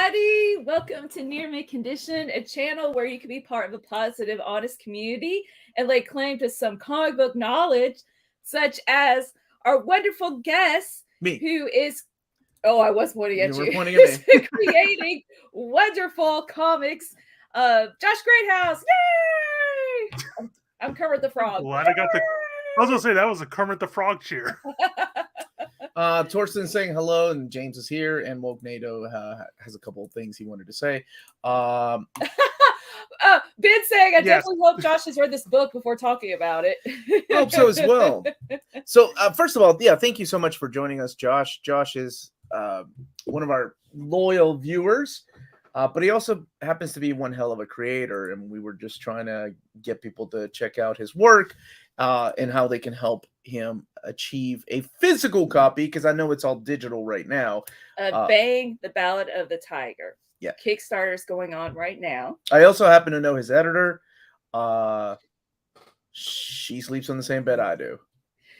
everybody. Welcome to Near Mint Condition, a channel where you can be part of a positive, honest community and lay claim to some comic book knowledge, such as our wonderful guest, who is, I was pointing at you. You were pointing at me. Creating wonderful comics. Josh Greathouse. Yay! I'm Kermit the Frog. Glad I got the. I was gonna say that was a Kermit the Frog cheer. Torsten saying hello, and James is here, and Woke NATO has a couple of things he wanted to say. Ben saying, I definitely hope Josh has read this book before talking about it. I hope so as well. So, first of all, thank you so much for joining us, Josh. Josh is one of our loyal viewers, but he also happens to be one hell of a creator, and we were just trying to get people to check out his work and how they can help him achieve a physical copy, because I know it's all digital right now. Bang, the Ballad of the Tiger. Yeah. Kickstarter is going on right now. I also happen to know his editor. She sleeps on the same bed I do.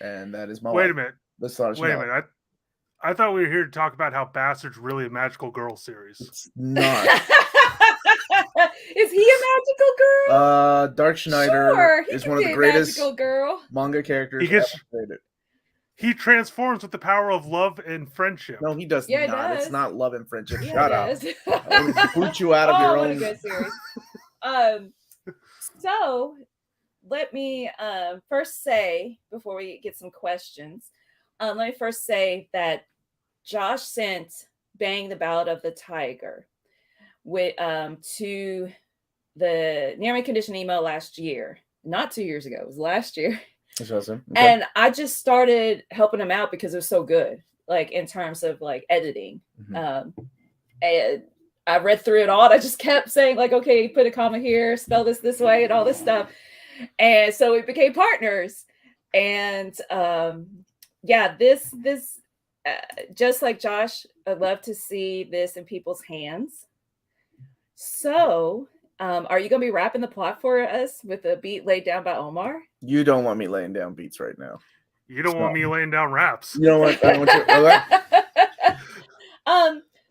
And that is my Wait wife. a minute. Wait a minute. I thought we were here to talk about how Bastard's really a magical girl series. It's not. Is he a magical girl? Dark Schneider is one of the greatest manga characters ever created. He transforms with the power of love and friendship. No, he does not. Does. It's not love and friendship. Yeah, Shut up. I will boot you out of your own. What a good series. So let me first say, before we get some questions, let me first say that Josh sent Bang, the Ballad of the Tiger with to the Near Mint Condition email last year. Not 2 years ago. It was last year. That's awesome. Okay. And I just started helping him out because it was so good, like in terms of like editing. And I read through it all, and I just kept saying, like, okay, put a comma here, spell this way, and all this stuff. And so we became partners. And this just like Josh, I'd love to see this in people's hands. So, are you going to be rapping the plot for us with a beat laid down by Omar? You don't want me laying down beats right now. You don't want me laying down raps. You know what? I want you.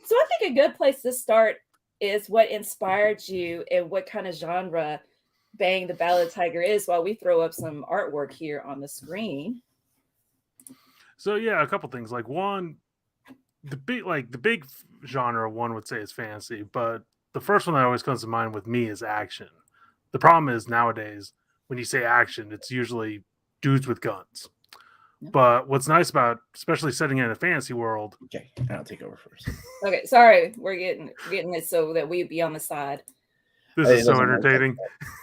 So I think a good place to start is what inspired you and what kind of genre Bang, the Ballad Tiger is, while we throw up some artwork here on the screen. So a couple things. Like one, the big genre one would say is fantasy, but the first one that always comes to mind with me is action. The problem is nowadays when you say action, it's usually dudes with guns. Yep. But what's nice about, especially setting in a fantasy world. Okay, I'll take over first. Okay, sorry, we're getting it so that we'd be on the side. This is so entertaining.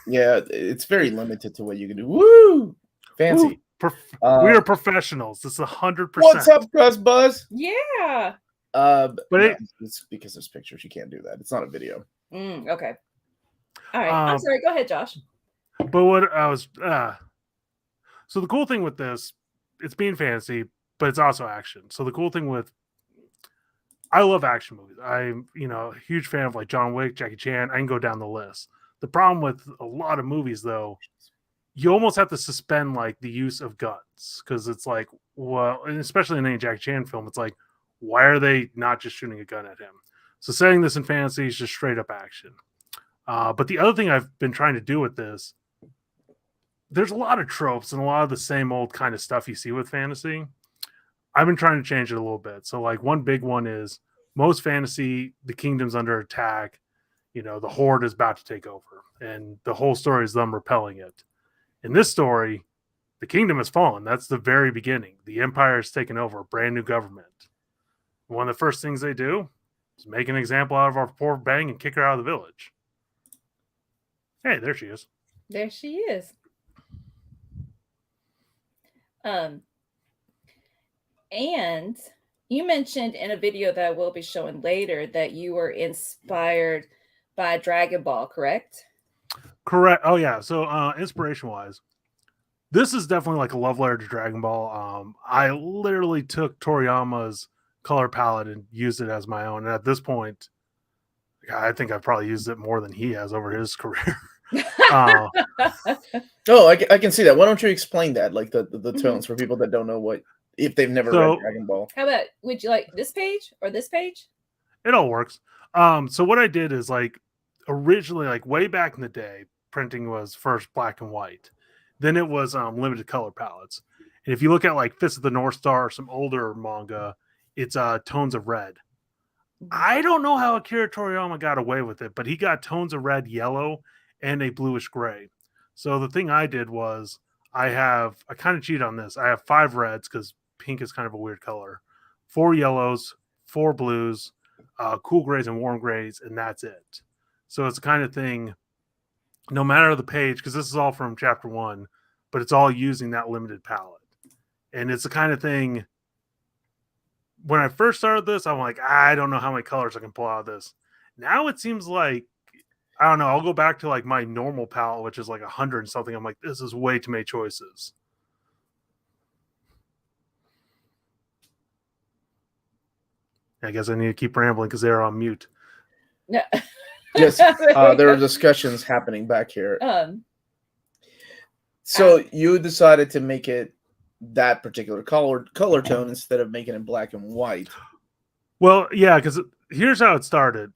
Yeah, it's very limited to what you can do. Woo! Fancy. We are professionals. It's 100%. What's up, Gus Buzz? Yeah. But it's because there's pictures. You can't do that. It's not a video. Okay. All right. I'm sorry. Go ahead, Josh. But what I was so the cool thing with this, it's being fantasy, but it's also action. So the cool thing with, I love action movies. I'm a huge fan of like John Wick, Jackie Chan. I can go down the list. The problem with a lot of movies, though, you almost have to suspend like the use of guns, because it's like, well, and especially in any Jackie Chan film, it's like, why are they not just shooting a gun at him? So setting this in fantasy is just straight up action. But the other thing I've been trying to do with this, there's a lot of tropes and a lot of the same old kind of stuff you see with fantasy. I've been trying to change it a little bit. So like one big one is most fantasy, the kingdom's under attack. The horde is about to take over, and the whole story is them repelling it. In this story, the kingdom has fallen. That's the very beginning. The empire has taken over, a brand new government. One of the first things they do is make an example out of our poor Bang and kick her out of the village. Hey, there she is. There she is. And you mentioned in a video that we'll be showing later that you were inspired by Dragon Ball, correct? Correct. Oh, yeah. So inspiration-wise, this is definitely like a love letter to Dragon Ball. I literally took Toriyama's color palette and used it as my own. And at this point, I think I've probably used it more than he has over his career. I can see that. Why don't you explain that, like the tones for people that don't know what, if they've never read Dragon Ball? How about, would you like this page or this page? It all works. So what I did is like originally, like way back in the day, printing was first black and white. Then it was limited color palettes. And if you look at like Fist of the North Star, some older manga, it's tones of red. I don't know how Akira Toriyama got away with it, but he got tones of red, yellow, and a bluish gray. So the thing I did was I kind of cheated on this. I have 5 reds because pink is kind of a weird color, 4 yellows, 4 blues, cool grays and warm grays, and that's it. So it's the kind of thing, no matter the page, because this is all from chapter 1, but it's all using that limited palette. And it's the kind of thing, when I first started this, I'm like, I don't know how many colors I can pull out of this. Now it seems like, I don't know, I'll go back to like my normal palette, which is like 100 and something. I'm like, this is way too many choices. I guess I need to keep rambling because they're on mute. No. Yes, there are discussions happening back here. So you decided to make it that particular color tone instead of making it black and white. Well, yeah, because here's how it started.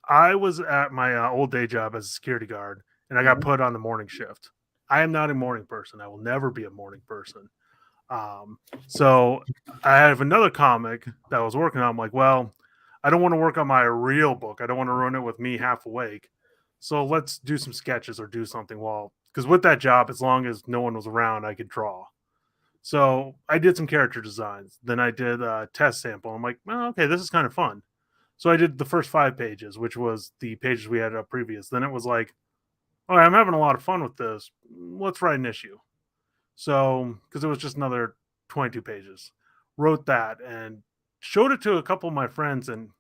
I was at my old day job as a security guard, and I got put on the morning shift. I am not a morning person. I will never be a morning person. So I have another comic that I was working on. I'm like, well, I don't want to work on my real book. I don't want to ruin it with me half awake. So let's do some sketches or do something because with that job, as long as no one was around, I could draw. So I did some character designs. Then I did a test sample. I'm like, well, okay, this is kind of fun. So I did the first 5 pages, which was the pages we had up previous. Then it was like, all right, I'm having a lot of fun with this. Let's write an issue. So, because it was just another 22 pages. Wrote that and showed it to a couple of my friends. And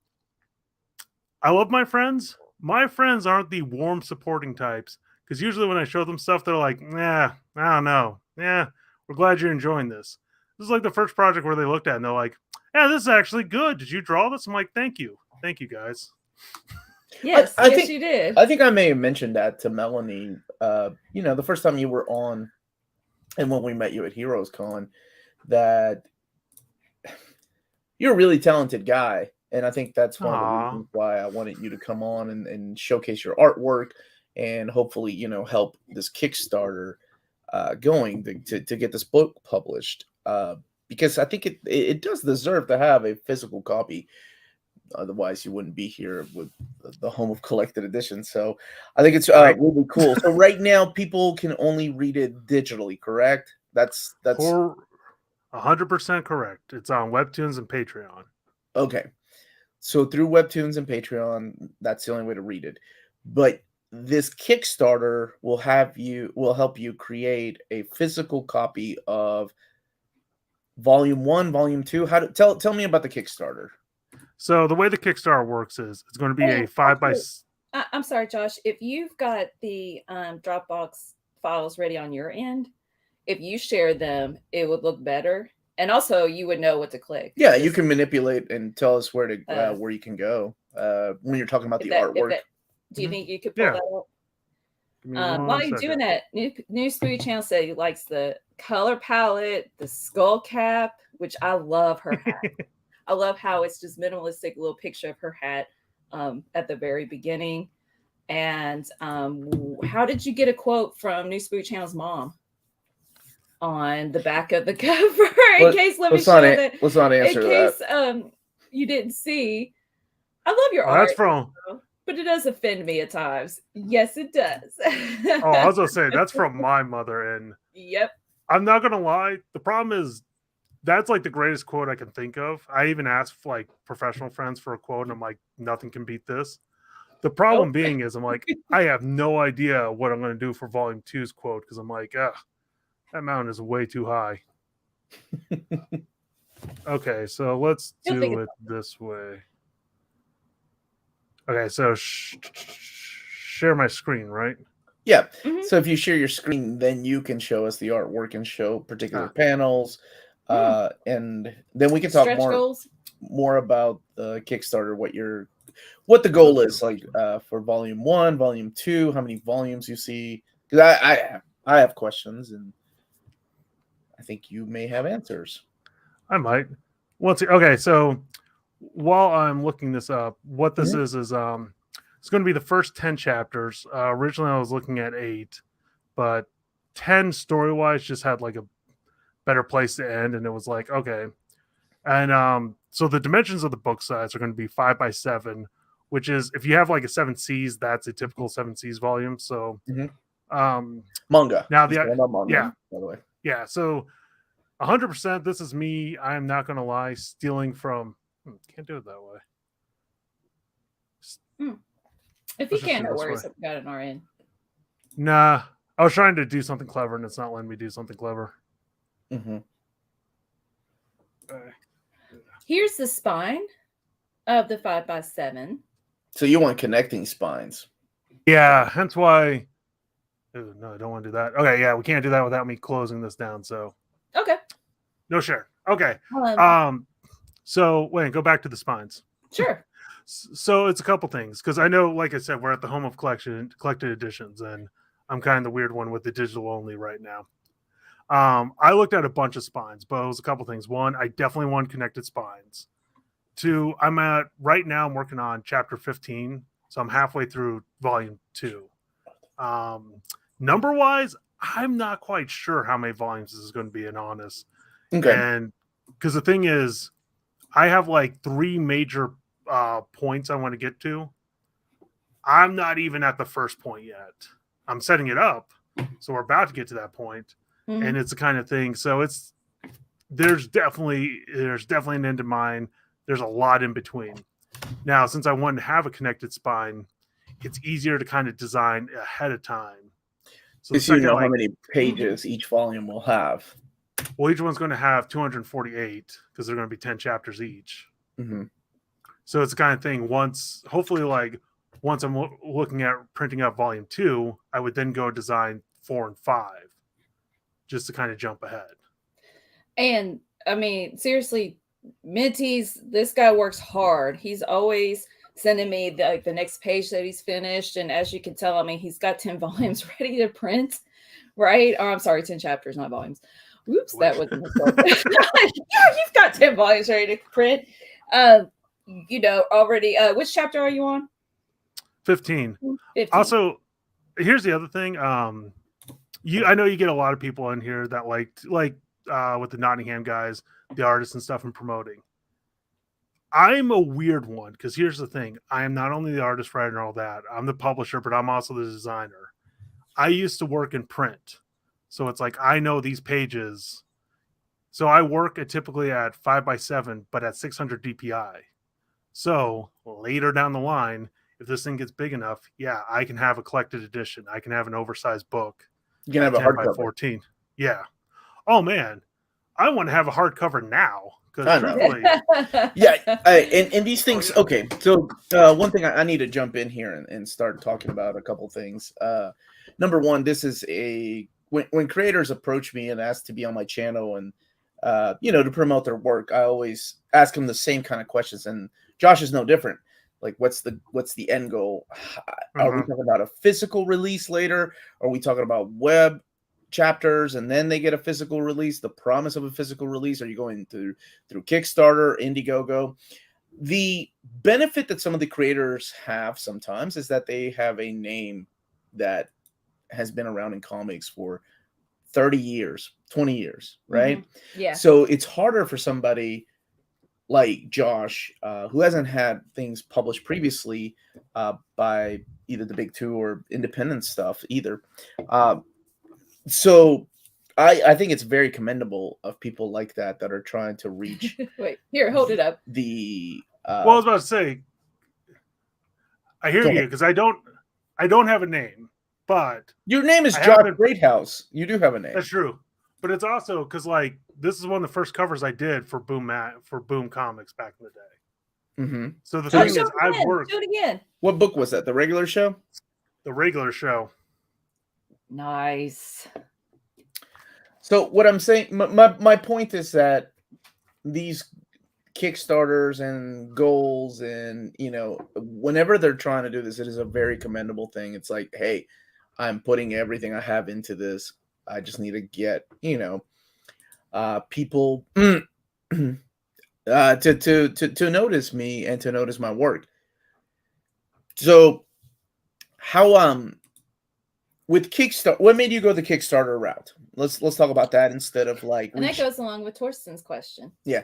I love my friends. My friends aren't the warm supporting types. Because usually when I show them stuff, they're like, nah, I don't know. Yeah, we're glad you're enjoying this. This is like the first project where they looked at it and they're like, yeah, this is actually good. Did you draw this? I'm like, thank you. Thank you, guys. Yes, I yes, think, you did. I think I may have mentioned that to Melanie, the first time you were on and when we met you at Heroes Con, that you're a really talented guy. And I think that's one of the reasons why I wanted you to come on and showcase your artwork and hopefully, help this Kickstarter going to get this book published. Because I think it does deserve to have a physical copy. Otherwise, you wouldn't be here with the home of collected editions. So I think it's really cool. So right now, people can only read it digitally, correct? That's 100% correct. It's on Webtoons and Patreon. Okay. So through Webtoons and Patreon, that's the only way to read it. But this Kickstarter will help you create a physical copy of Volume 1, Volume 2. Tell me about the Kickstarter. So the way the Kickstarter works is it's going to be a 5 by. I'm sorry, Josh. If you've got the Dropbox files ready on your end, if you share them, it would look better, and also you would know what to click. Yeah, you can manipulate and tell us where you can go when you're talking about the artwork. Do you think you could pull that up? While you're doing that, New Spooky Channel said he likes the color palette, the skull cap, which I love her hat. I love how it's just minimalistic, little picture of her hat at the very beginning. And how did you get a quote from New Spooky Channel's mom on the back of the cover? Let's not answer that. In case you didn't see. I love your art. That's but it does offend me at times. Yes, it does. I was gonna say that's from my mother, and yep. I'm not gonna lie. The problem is that's like the greatest quote I can think of. I even asked like professional friends for a quote, and I'm like, nothing can beat this. The problem being is I'm like, I have no idea what I'm gonna do for Volume 2's quote because I'm like, that mountain is way too high. Okay, so let's do it this way. Okay, so share my screen, right? Yeah. Mm-hmm. So if you share your screen, then you can show us the artwork and show particular panels. And then we can talk more about the Kickstarter, what the goal is like for Volume 1, Volume 2, how many volumes you see. Because I have questions, and I think you may have answers. I might. Okay, so while I'm looking this up, what this Mhm. is it's going to be the first 10 chapters. Originally, I was looking at 8, but 10 story wise just had like a better place to end, and it was like okay. And so the dimensions of the book size are going to be 5x7, which is if you have like a 7Cs, that's a typical 7Cs volume. So Mhm. um Manga. now He's talking about manga, by the way. yeah, so 100% this is me, I'm not going to lie, stealing from can't do it that way. If you Let's just can't, do no this worries. way. I've got an RN. Nah, I was trying to do something clever and it's not letting me do something clever. Mhm. Here's the spine of the 5x7. So you want connecting spines? Yeah, hence why. Ooh, no, I don't want to do that. Okay, yeah, we can't do that without me closing this down. So Okay. no share. Okay. Um, So wait, go back to the spines. Sure. So it's a couple things because I know, like I said, we're at the home of collected editions, and I'm kind of the weird one with the digital only right now. I looked at a bunch of spines, but it was a couple things. One, I definitely want connected spines. Two, right now I'm working on chapter 15, so I'm halfway through volume 2. Number wise, I'm not quite sure how many volumes this is going to be, in honest. Okay. And because the thing is, I have like 3 major points I want to get to. I'm not even at the first point yet. I'm setting it up, so we're about to get to that point, and it's the kind of thing. So there's definitely an end to mine. There's a lot in between. Now, since I wanted to have a connected spine, it's easier to kind of design ahead of time. So Because you know how many pages each volume will have. Well, each one's going to have 248 because they're going to be 10 chapters each. Mm-hmm. So it's the kind of thing. Once I'm looking at printing up volume 2, I would then go design 4 and 5, just to kind of jump ahead. And I mean, seriously, Minty's, this guy works hard. He's always sending me the next page that he's finished. And as you can tell, I mean, he's got 10 volumes ready to print, right? Or I'm sorry, 10 chapters, not volumes. Whoops, that was a mistake. Yeah, he's got 10 volumes ready to print. Already, which chapter are you on? 15. 15. Also, here's the other thing. I know you get a lot of people in here that like with the Nottingham guys, the artists and stuff, and promoting. I'm a weird one because here's the thing. I am not only the artist, writer, and all that. I'm the publisher, but I'm also the designer. I used to work in print. So it's like I know these pages. So I work typically at 5x7, but at 600 DPI. So later down the line, if this thing gets big enough, yeah, I can have a collected edition. I can have an oversized book. You can have a hardcover. 14. Yeah. Oh man, I want to have a hardcover now I know. Yeah, and these things. Okay, so one thing I need to jump in here and start talking about a couple things. Number one, this is when creators approach me and ask to be on my channel and to promote their work, I always ask them the same kind of questions. And Josh is no different. Like, what's the end goal? Are we talking about a physical release later? Are we talking about web chapters and then they get a physical release? The promise of a physical release? Are you going through Kickstarter, Indiegogo? The benefit that some of the creators have sometimes is that they have a name that has been around in comics for 30 years, 20 years, right? Mm-hmm. Yeah. So it's harder for somebody like Josh, who hasn't had things published previously by either the big two or independent stuff either. So I think it's very commendable of people like that are trying to reach. Wait, here, hold it up. Well, I was about to say, I hear you because I don't have a name, but your name is Josh Greathouse. You do have a name. That's true, but it's also because like this is one of the first covers I did for Boom Comics back in the day. Mm-hmm. So the thing is, I've worked. Do it again. What book was that? The regular show. The regular show. Nice. So what I'm saying, my point is that these Kickstarters and goals and, whenever they're trying to do this, it is a very commendable thing. It's like, hey, I'm putting everything I have into this. I just need to get, people to notice me and to notice my work. So how with Kickstarter, what made you go the Kickstarter route? Let's talk about that instead of like And that goes along with Torsten's question. Yeah,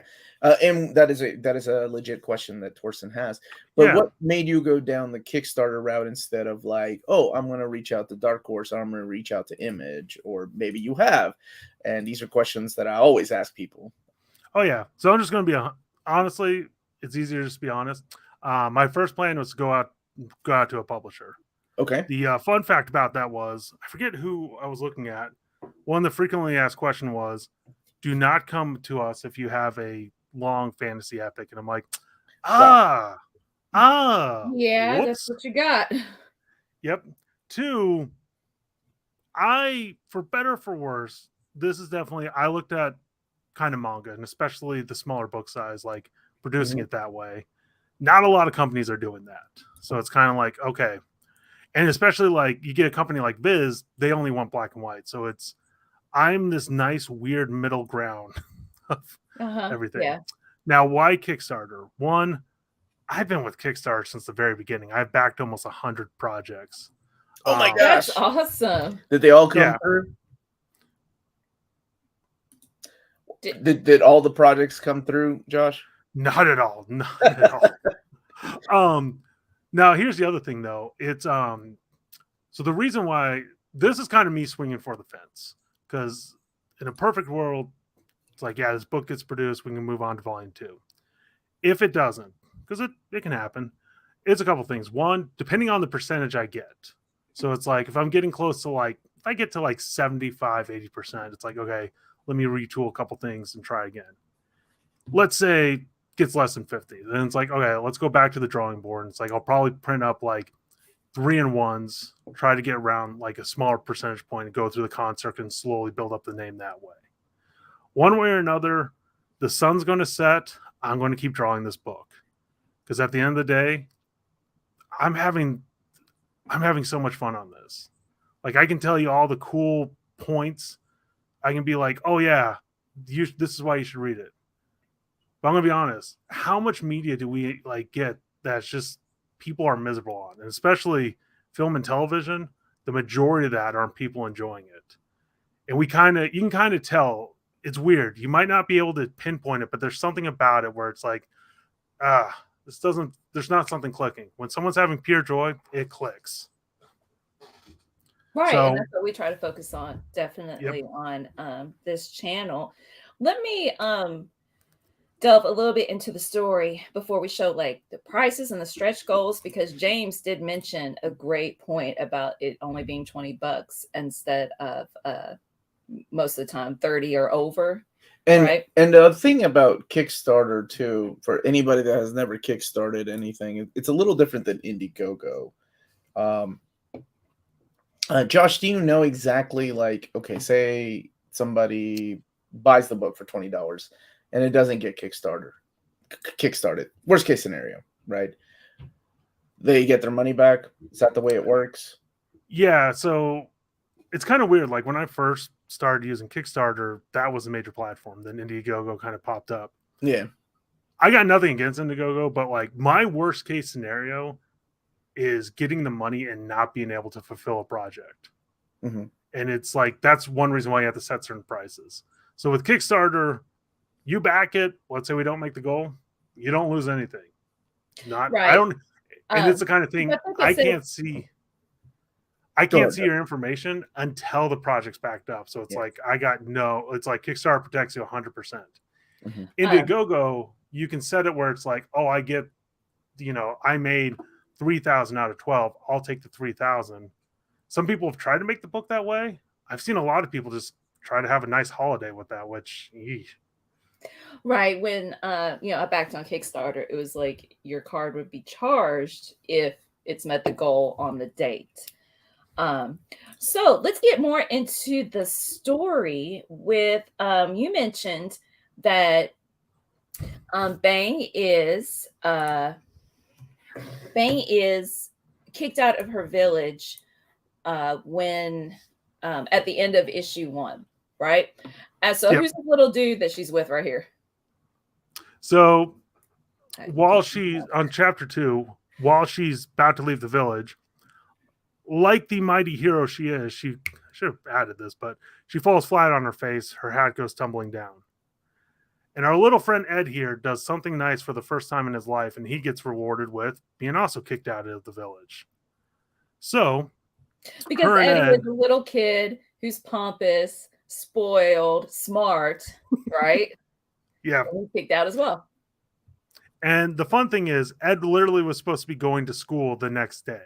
and that is a legit question that Torsten has. But what made you go down the Kickstarter route instead of like, oh, I'm going to reach out to Dark Horse, or I'm going to reach out to Image, or maybe you have? And these are questions that I always ask people. Oh yeah, so I'm just going to be honestly, it's easier to just be honest. My first plan was to go out to a publisher. Okay. The fun fact about that was, I forget who I was looking at. One of the frequently asked question was, do not come to us if you have a long fantasy epic. And I'm like, yeah, whoops. That's what you got. Yep. 2, for better or for worse, this is definitely, I looked at kind of manga, and especially the smaller book size, like producing it that way. Not a lot of companies are doing that. So it's kind of like, okay. And especially like you get a company like Viz, they only want black and white. So I'm this nice, weird middle ground of everything. Yeah. Now, why Kickstarter? One, I've been with Kickstarter since the very beginning. I've backed almost 100 projects. Oh my gosh. That's awesome. Did they all come through? Did all the projects come through, Josh? Not at all. Not at all. Now, here's the other thing, though. It's so the reason why this is kind of me swinging for the fence, because in a perfect world, it's like, yeah, this book gets produced, we can move on to volume 2. If it doesn't, because it can happen, it's a couple things. One, depending on the percentage I get. So it's like, if I'm getting close to like, if I get to like 75, 80%, it's like, okay, let me retool a couple things and try again. Let's say gets less than 50. Then it's like, okay, let's go back to the drawing board. And it's like, I'll probably print up like 3-in-1s, try to get around like a smaller percentage point and go through the con circuit and slowly build up the name that way. One way or another, the sun's going to set. I'm going to keep drawing this book, because at the end of the day, I'm having so much fun on this. Like, I can tell you all the cool points. I can be like, oh yeah, this is why you should read it. But I'm gonna be honest, how much media do we like get that's just people are miserable on? And especially film and television, the majority of that aren't people enjoying it. And you can kind of tell. It's weird. You might not be able to pinpoint it, but there's something about it where it's like, there's not something clicking. When someone's having pure joy, it clicks. Right. So, and that's what we try to focus on, definitely on this channel. Let me delve a little bit into the story before we show like the prices and the stretch goals, because James did mention a great point about it only being $20 instead of most of the time 30 or over. And right? And the thing about Kickstarter too, for anybody that has never kickstarted anything, it's a little different than Indiegogo. Josh, do you know exactly, like, okay, say somebody buys the book for $20 and it doesn't get kickstarted. Worst case scenario, right? They get their money back. Is that the way it works? Yeah, so it's kind of weird. Like when I first started using Kickstarter, that was a major platform. Then Indiegogo kind of popped up. Yeah. I got nothing against Indiegogo, but like my worst case scenario is getting the money and not being able to fulfill a project. Mm-hmm. And it's like, that's one reason why you have to set certain prices. So with Kickstarter, you back it. Let's say we don't make the goal. You don't lose anything. Not, right. I don't, and it's the kind of thing I can't see. I can't see your information until the project's backed up. So it's like, it's like Kickstarter protects you 100%. Mm-hmm. Indiegogo, you can set it where it's like, oh, I get, I made 3,000 out of 12. I'll take the 3,000. Some people have tried to make the book that way. I've seen a lot of people just try to have a nice holiday with that, which, eesh. Right. When, I backed on Kickstarter, it was like your card would be charged if it's met the goal on the date. So let's get more into the story with, you mentioned that Bang is kicked out of her village when at the end of issue 1, right? And so who's the little dude that she's with right here? So while she's on chapter 2, while she's about to leave the village, like the mighty hero she is, she should have added this, but she falls flat on her face. Her hat goes tumbling down. And our little friend Ed here does something nice for the first time in his life, and he gets rewarded with being also kicked out of the village. So, because Eddie is a little kid who's pompous, spoiled, smart, right? Yeah. And he's kicked out as well. And the fun thing is, Ed literally was supposed to be going to school the next day.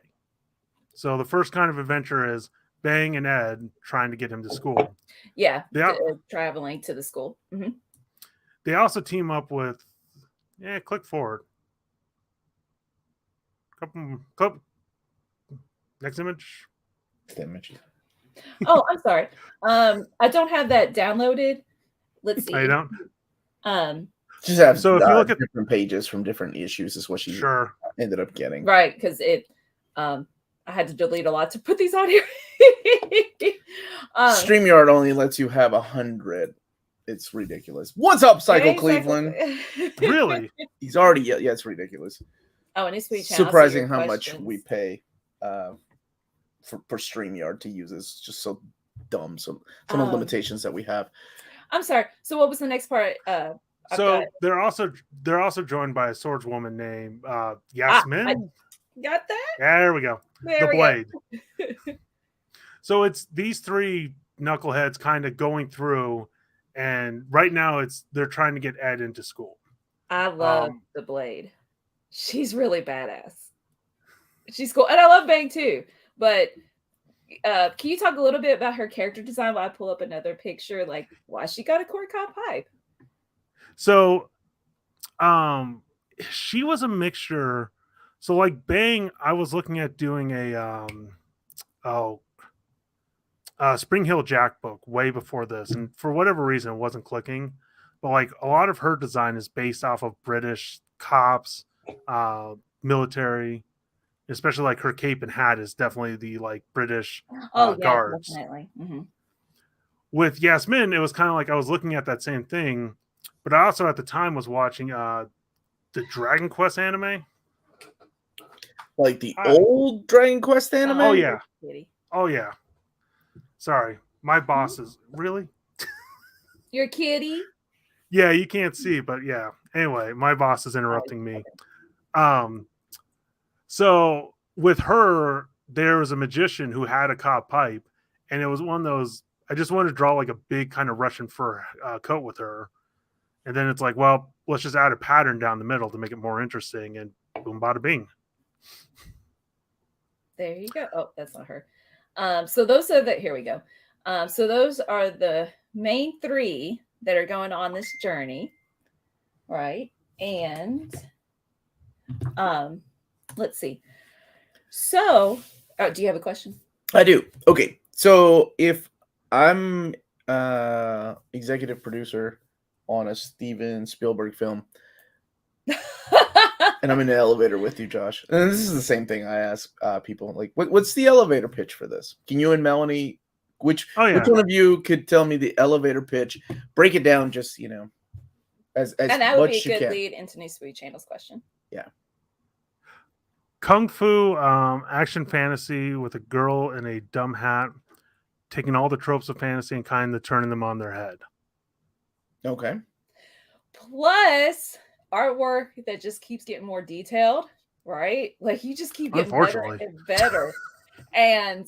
So the first kind of adventure is Bang and Ed trying to get him to school. Yeah, traveling to the school. Mm-hmm. They also team up with, click forward. Couple. Next image. Oh, I'm sorry. I don't have that downloaded. Let's see. Oh, you don't? Just have so if you look at different pages from different issues is what she ended up getting. Right, because I had to delete a lot to put these on here. StreamYard only lets you have 100. It's ridiculous. What's up, Psycho Cleveland? Really? He's already it's ridiculous. Oh, and it's surprising how much we pay for StreamYard to use. It's just so dumb. Some of the limitations that we have. I'm sorry. So what was the next part? So they're also joined by a swordswoman named Yasmin. I got that. There we go. There the blade. So it's these three knuckleheads kind of going through, and right now they're trying to get Ed into school. I love the blade. She's really badass. She's cool, and I love Bang too. But can you talk a little bit about her character design while I pull up another picture, like why she got a corncob pipe? So, she was a mixture. So, like Bang, I was looking at doing a Spring Hill Jack book way before this, and for whatever reason, it wasn't clicking. But like a lot of her design is based off of British cops, military, especially like her cape and hat is definitely the like British guards. Definitely. Mm-hmm. With Yasmin, it was kind of like I was looking at that same thing, but I also at the time was watching the Dragon Quest anime. Like the old Dragon Quest anime? Oh yeah. Oh yeah. Sorry. My boss is really? Your kitty? Yeah, you can't see, but yeah. Anyway, my boss is interrupting me. So with her, there was a magician who had a cob pipe, and it was one of those. I just wanted to draw like a big kind of Russian fur coat with her, and then it's like, well, let's just add a pattern down the middle to make it more interesting, and boom, bada bing. There you go. Oh, that's not her. So those are here we go. So those are the main three that are going on this journey, right? And let's see. So, do you have a question? I do. Okay. So if I'm executive producer on a Steven Spielberg film, and I'm in the elevator with you, Josh, and this is the same thing I ask people, like, what's the elevator pitch for this? Can you and Melanie, which one of you could tell me the elevator pitch? Break it down, just as and that would much be a good can. lead into New Sweet Channel's question. Yeah. Kung Fu action fantasy with a girl in a dumb hat, taking all the tropes of fantasy and kind of turning them on their head. Okay. Plus artwork that just keeps getting more detailed, right? Like you just keep getting better and better. And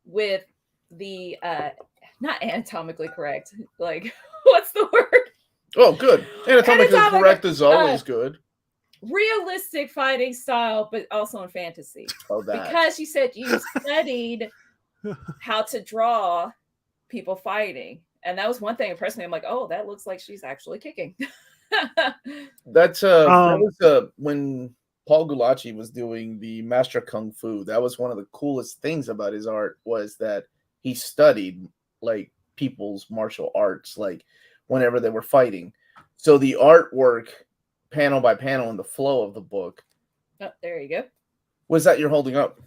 with the not anatomically correct, like what's the word? Oh, good. Anatomically correct is always good. Realistic fighting style, but also in fantasy. Oh, that. Because you said you studied how to draw people fighting. And that was one thing impressed me. I'm like, oh, that looks like she's actually kicking. That was when Paul Gulacsi was doing the Master Kung Fu. That was one of the coolest things about his art, was that he studied like people's martial arts, like whenever they were fighting. So the artwork, panel by panel, in the flow of the book. Oh, there you go. Was that you're holding up?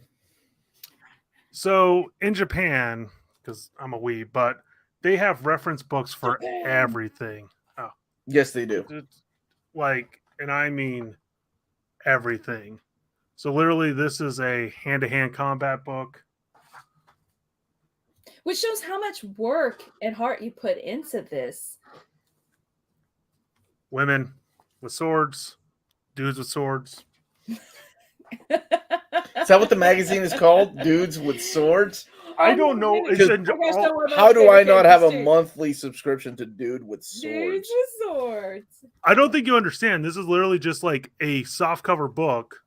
So in Japan, because I'm a weeb, but they have reference books for everything. Oh, yes, they do. like, and I mean everything. So literally, this is a hand-to-hand combat book. Which shows how much work and heart you put into this. Women with swords, dudes with swords. Is that what the magazine is called? Dudes with Swords? I don't know. How do I not have a monthly subscription to Dude with Swords? Dudes with Swords. I don't think you understand. This is literally just like a soft cover book.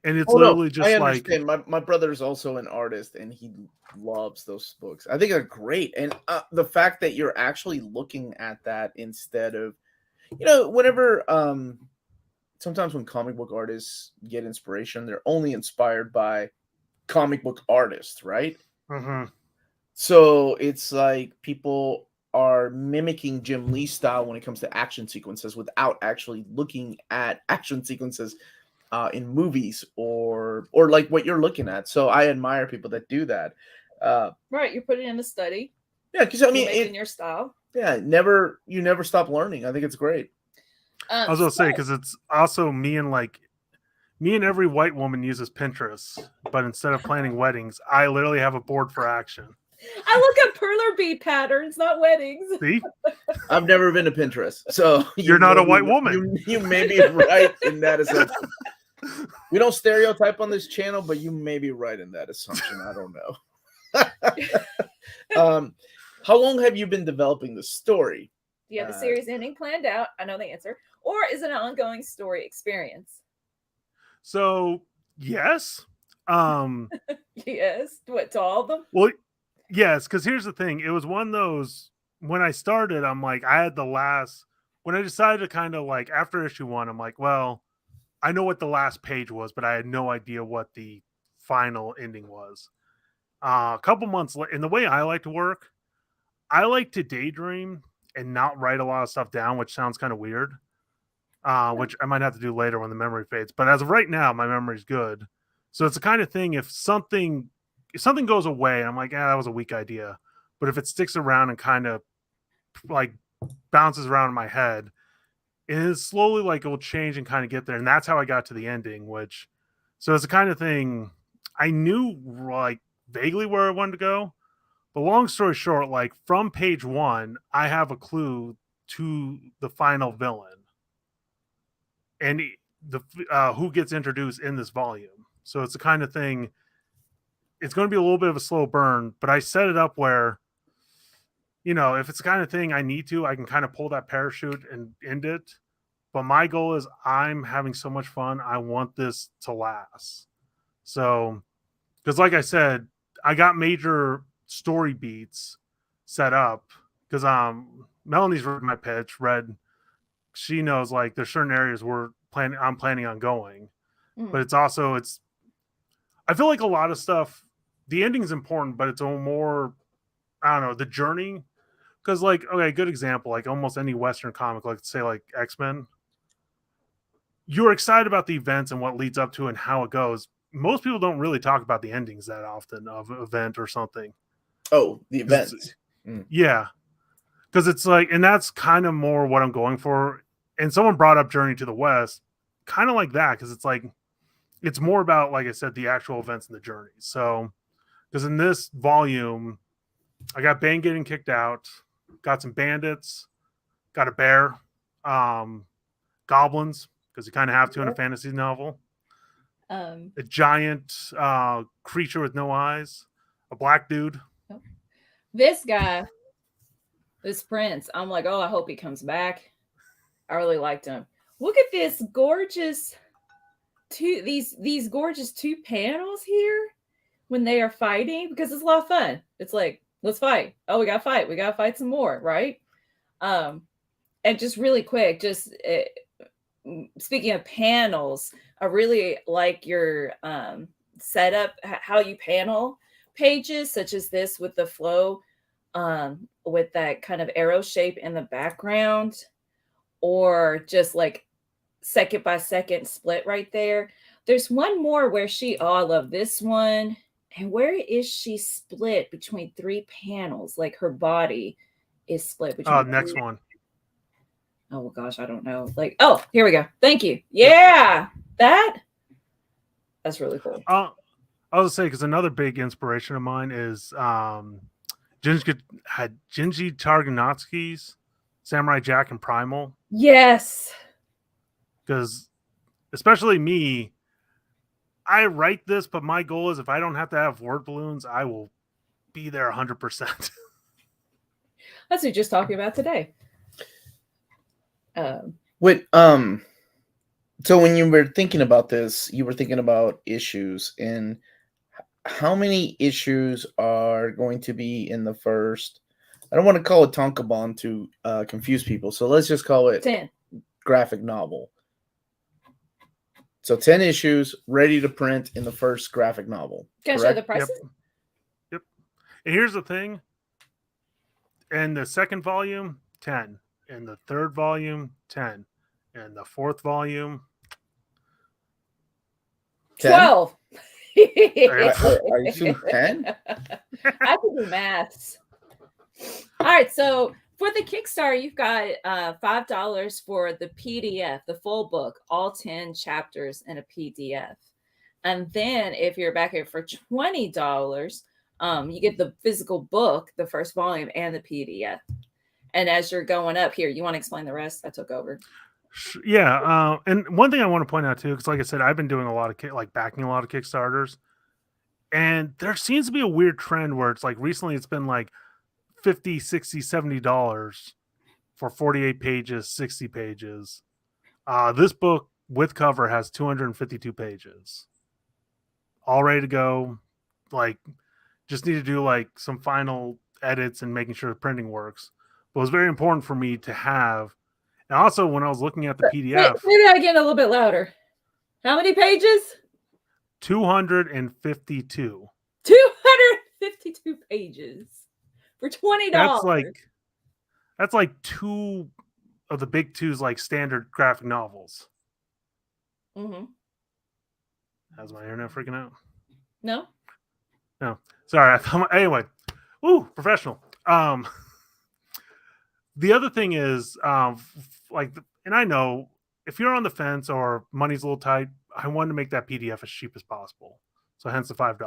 And it's literally just I like... understand. My brother's also an artist, and he loves those books. I think they're great. And the fact that you're actually looking at that instead of, whenever... sometimes when comic book artists get inspiration, they're only inspired by comic book artists, right? Mm-hmm. So it's like people are mimicking Jim Lee's style when it comes to action sequences without actually looking at action sequences in movies or like what you're looking at. So I admire people that do that. Right, you're putting in a study. Yeah, because I mean, in your style. Yeah, you never stop learning. I think it's great. I was gonna say, because it's also me and every white woman uses Pinterest, but instead of planning weddings, I literally have a board for action. I look at perler bead patterns, not weddings. See? I've never been to Pinterest, so you're not a white woman. You may be right in that assumption. We don't stereotype on this channel, but you may be right in that assumption. I don't know. How long have you been developing the story? Do you have the series ending planned out? I know the answer. Or is it an ongoing story experience? So, yes. Yes. What, to all of them? Well, yes, because here's the thing. It was one of those, when I started, I'm like, when I decided to kind of like, after issue 1, I'm like, well, I know what the last page was, but I had no idea what the final ending was. A couple months later, and the way I like to work, I like to daydream and not write a lot of stuff down, which sounds kind of weird, which I might have to do later when the memory fades. But as of right now, my memory's good. So it's the kind of thing, if something goes away, I'm like, that was a weak idea. But if it sticks around and kind of like bounces around in my head, and slowly like it will change and kind of get there. And that's how I got to the ending, so it's the kind of thing I knew like vaguely where I wanted to go. But long story short, like from page 1, I have a clue to the final villain and who gets introduced in this volume. So it's the kind of thing, it's going to be a little bit of a slow burn, but I set it up where, if it's the kind of thing I need to, I can kind of pull that parachute and end it. But my goal is I'm having so much fun. I want this to last. So, because like I said, I got major story beats set up because Melanie's read my pitch. She knows like there's certain areas I'm planning on going, but it's I feel like a lot of stuff, the ending's important, but it's more, I don't know, the journey. Because like, okay, good example, like almost any Western comic, like say like X-Men, you're excited about the events and what leads up to and how it goes. Most people don't really talk about the endings that often of an event or something. Oh, the events. Yeah. Because it's like, and that's kind of more what I'm going for. And someone brought up Journey to the West, kind of like that, because it's like, it's more about, like I said, the actual events and the journey. So, because in this volume, I got Bane getting kicked out, got some bandits, got a bear, goblins, because you kind of have to in a fantasy novel. A giant creature with no eyes, a black dude. This guy, this prince, I'm like, oh, I hope he comes back. I really liked him. Look at this gorgeous these gorgeous 2 panels here when they are fighting, because it's a lot of fun. It's like, let's fight. Oh, we gotta fight some more, right? And just really quick, speaking of panels, I really like your setup, how you panel pages, such as this with the flow, with that kind of arrow shape in the background, or just like second by second split right there. There's one more where I love this one. And where is she split between 3 panels? Like her body is split between. Next one. oh gosh, I don't know. Like, oh, here we go. Thank you. Yeah, that's really cool. I was say because another big inspiration of mine is Genji Tartakovsky's Samurai Jack and Primal. Yes. Because especially me, I write this, but my goal is if I don't have to have word balloons, I will be there 100%. That's what we're just talking about today. So when you were thinking about this, you were thinking about issues, and how many issues are going to be in the first? I don't want to call it tankobon to confuse people, so let's just call it 10 graphic novel. So 10 issues ready to print in the first graphic novel. Can I show the prices? Yep. And here's the thing. In the second volume, 10. In the third volume, 10. In the fourth volume, 12. Are you assuming 10? I can do maths. All right, so for the Kickstarter, you've got $5 for the PDF, the full book, all 10 chapters in a PDF. And then if you're back here for $20, you get the physical book, the first volume, and the PDF. And as you're going up here, you want to explain the rest? I took over. Yeah, and one thing I want to point out too, because like I said, I've been doing a lot of backing a lot of Kickstarters, and there seems to be a weird trend where it's like recently it's been like $50, $60, $70 for 48 pages, 60 pages. This book with cover has 252 pages, all ready to go. Like, just need to do like some final edits and making sure the printing works. But it was very important for me to have. And also, when I was looking at the PDF, say that again a little bit louder. How many pages? 252. 252 pages for $20. That's like two of the big twos, like standard graphic novels. Mm-hmm. How's my internet freaking out? No. Sorry. Anyway, professional. The other thing is, and I know if you're on the fence or money's a little tight, I wanted to make that PDF as cheap as possible. So hence the $5.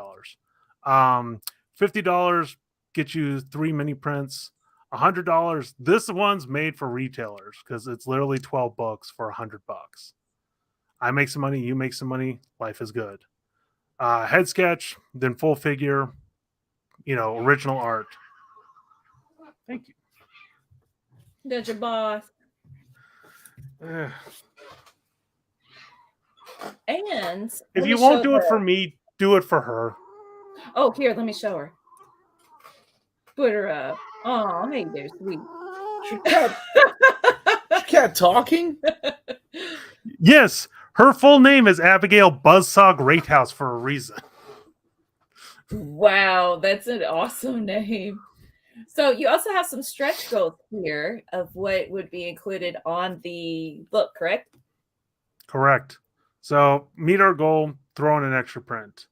$50 gets you 3 mini prints. $100. This one's made for retailers because it's literally 12 books for $100. I make some money, you make some money. Life is good. Head sketch, then full figure, original art. Thank you. That's your boss. And if you won't do it for me, do it for her. Oh, here, let me show her. Put her up. Oh, hey there, sweet. She kept talking? Yes, her full name is Abigail Buzzsaw Greathouse for a reason. Wow, that's an awesome name. So you also have some stretch goals here of what would be included on the book, correct? Correct. So meet our goal, throw in an extra print.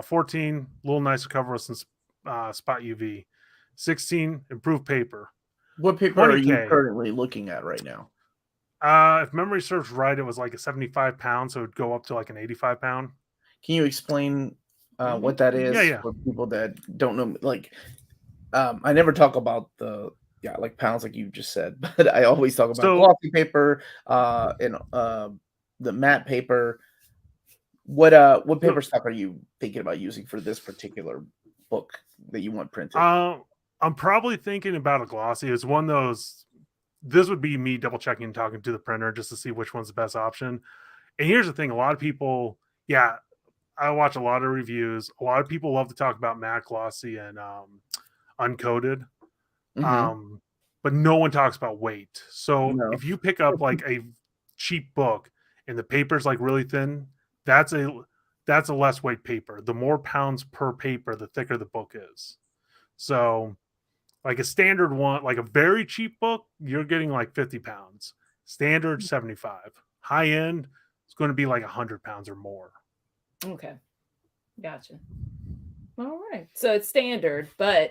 14, a little nicer cover with some spot UV. 16, improved paper. What paper are you currently looking at right now? If memory serves right, it was like a 75 pound, so it would go up to like an 85 pound. Can you explain what that is for people that don't know? Like, I never talk about the pounds like you just said, but I always talk about glossy paper and the matte paper. What paper stock are you thinking about using for this particular book that you want printed? I'm probably thinking about a glossy. It's one of those. This would be me double checking and talking to the printer just to see which one's the best option. And here's the thing: a lot of people, I watch a lot of reviews. A lot of people love to talk about matte, glossy, and uncoated. Mm-hmm. But no one talks about weight. So if you pick up like a cheap book and the paper's like really thin, that's a less weight paper. The more pounds per paper, the thicker the book is. So like a standard one, like a very cheap book, you're getting like 50 pounds. Standard 75. High end, it's going to be like 100 pounds or more. Okay. Gotcha. All right. So it's standard, but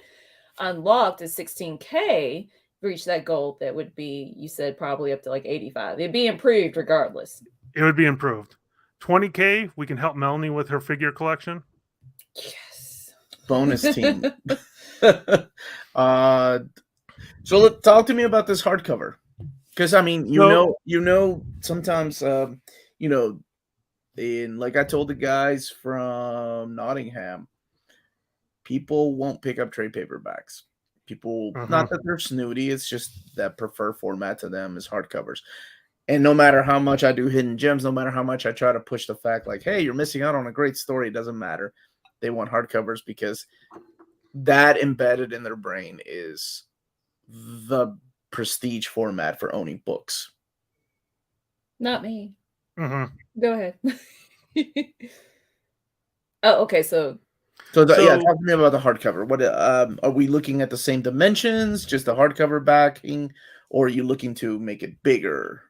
unlocked is 16K. reach that goal, that would be, you said probably up to like 85. It'd be improved regardless. It would be improved. 20K, we can help Melanie with her figure collection. Yes. Bonus team. So talk to me about this hardcover, because I mean, sometimes in, like I told the guys from Nottingham, people won't pick up trade paperbacks. People, not that they're snooty, it's just that preferred format to them is hardcovers. And no matter how much I do hidden gems, no matter how much I try to push the fact like, hey, you're missing out on a great story, it doesn't matter. They want hardcovers because that embedded in their brain is the prestige format for owning books. Not me. Mm-hmm. Go ahead. Oh, okay. So talk to me about the hardcover. What are we looking at the same dimensions, just the hardcover backing, or are you looking to make it bigger?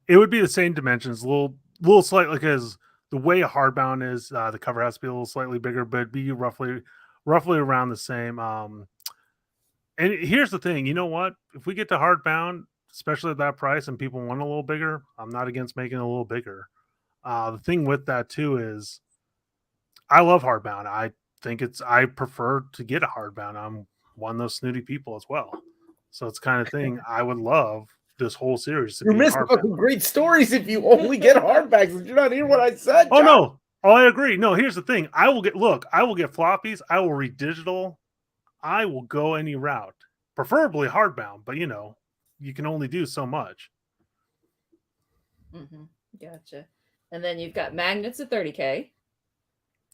It would be the same dimensions, a little slightly, because the way a hardbound is, the cover has to be a little slightly bigger, but it'd be roughly around the same. And here's the thing, you know what? If we get to hardbound, especially at that price, and people want a little bigger, I'm not against making it a little bigger. The thing with that too is, I love hardbound. I prefer to get a hardbound. I'm one of those snooty people as well. So it's kind of thing I would love this whole series to You're be missing hardbound. great stories if you only get hardbacks. Did you not hear what I said, Oh John? no. Oh, I agree. No, here's the thing. I will get floppies. I will read digital. I will go any route, preferably hardbound, but you can only do so much. Gotcha. And then you've got magnets at 30K.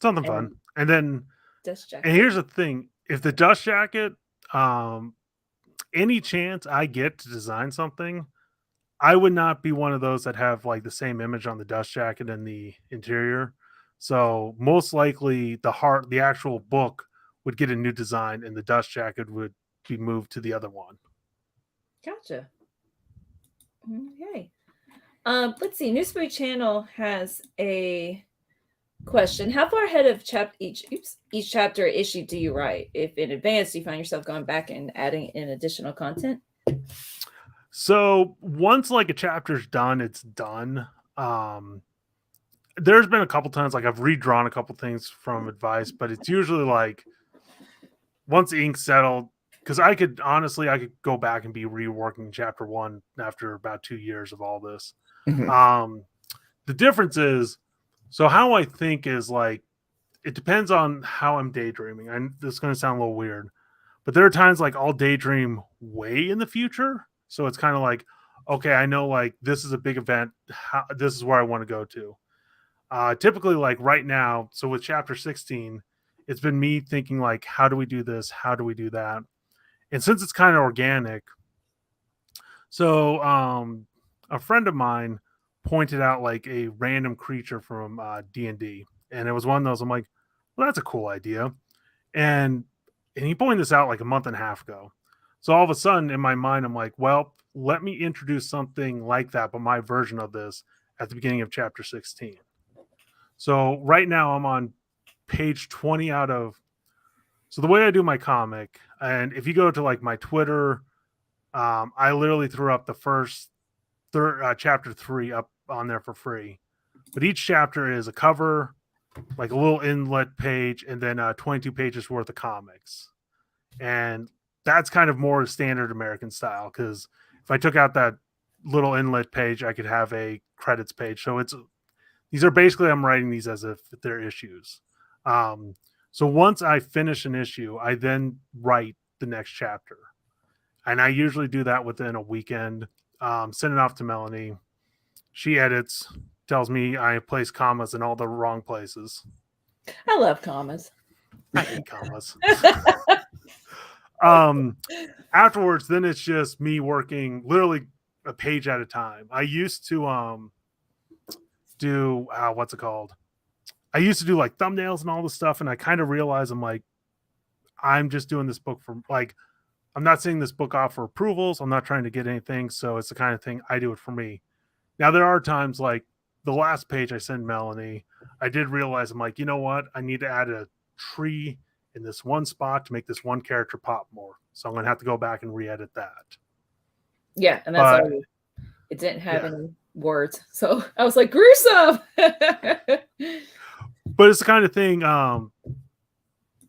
Something fun. And then dust jacket. And here's the thing. If the dust jacket, any chance I get to design something, I would not be one of those that have like the same image on the dust jacket and the interior. So most likely the actual book would get a new design and the dust jacket would be moved to the other one. Gotcha. Okay. Let's see. Newsboy Channel has a question. How far ahead of each chapter or issue do you write? If in advance, do you find yourself going back and adding in additional content? So once like a chapter's done, it's done. There's been a couple times like I've redrawn a couple things from advice, but it's usually like once the ink's settled, because I could go back and be reworking chapter 1 after about 2 years of all this. The difference is, so how I think is like, it depends on how I'm daydreaming. And this is going to sound a little weird, but there are times like I'll daydream way in the future. So it's kind of like, okay, I know like this is a big event. This is where I want to go to. Typically like right now. So with chapter 16, it's been me thinking like, how do we do this? How do we do that? And since it's kind of organic, so a friend of mine pointed out like a random creature from D&D, and it was one of those. I'm like, well, that's a cool idea, and he pointed this out like a month and a half ago. So all of a sudden in my mind, I'm like, well, let me introduce something like that, but my version of this at the beginning of chapter 16. So right now I'm on page 20 out of. So the way I do my comic, and if you go to like my Twitter, I literally threw up the first chapter 3 up on there for free. But each chapter is a cover, like a little inlet page, and then 22 pages worth of comics. And that's kind of more standard American style, because if I took out that little inlet page, I could have a credits page. So these are basically, I'm writing these as if they're issues. So once I finish an issue, I then write the next chapter. And I usually do that within a weekend. Send it off to Melanie. She edits, tells me I place commas in all the wrong places. I love commas. I hate commas. Afterwards, then it's just me working literally a page at a time. I used to do what's it called? I used to do like thumbnails and all this stuff, and I kind of realized I'm just doing this book for like, I'm not sending this book off for approvals. I'm not trying to get anything. So it's the kind of thing I do it for me. Now there are times like the last page I send Melanie, I did realize I'm like, you know what? I need to add a tree in this one spot to make this one character pop more. So I'm going to have to go back and re-edit that. Yeah, and that's all. It didn't have any words, so I was like, gruesome. But it's the kind of thing, and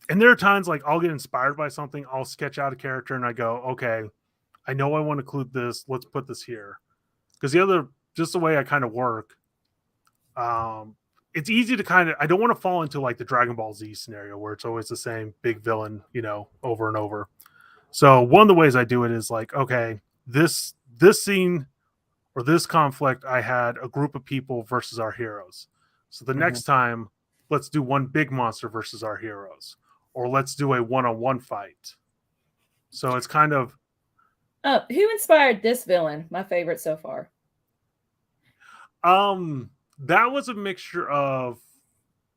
there are times like I'll get inspired by something, I'll sketch out a character and I go, okay, I know I want to include this, let's put this here. Because just the way I kind of work, it's easy to I don't want to fall into like the Dragon Ball Z scenario where it's always the same big villain, over and over. So one of the ways I do it is like, okay, this scene or this conflict, I had a group of people versus our heroes. So the next time, let's do one big monster versus our heroes, or let's do a one-on-one fight. So it's kind of. Who inspired this villain? My favorite so far. That was a mixture of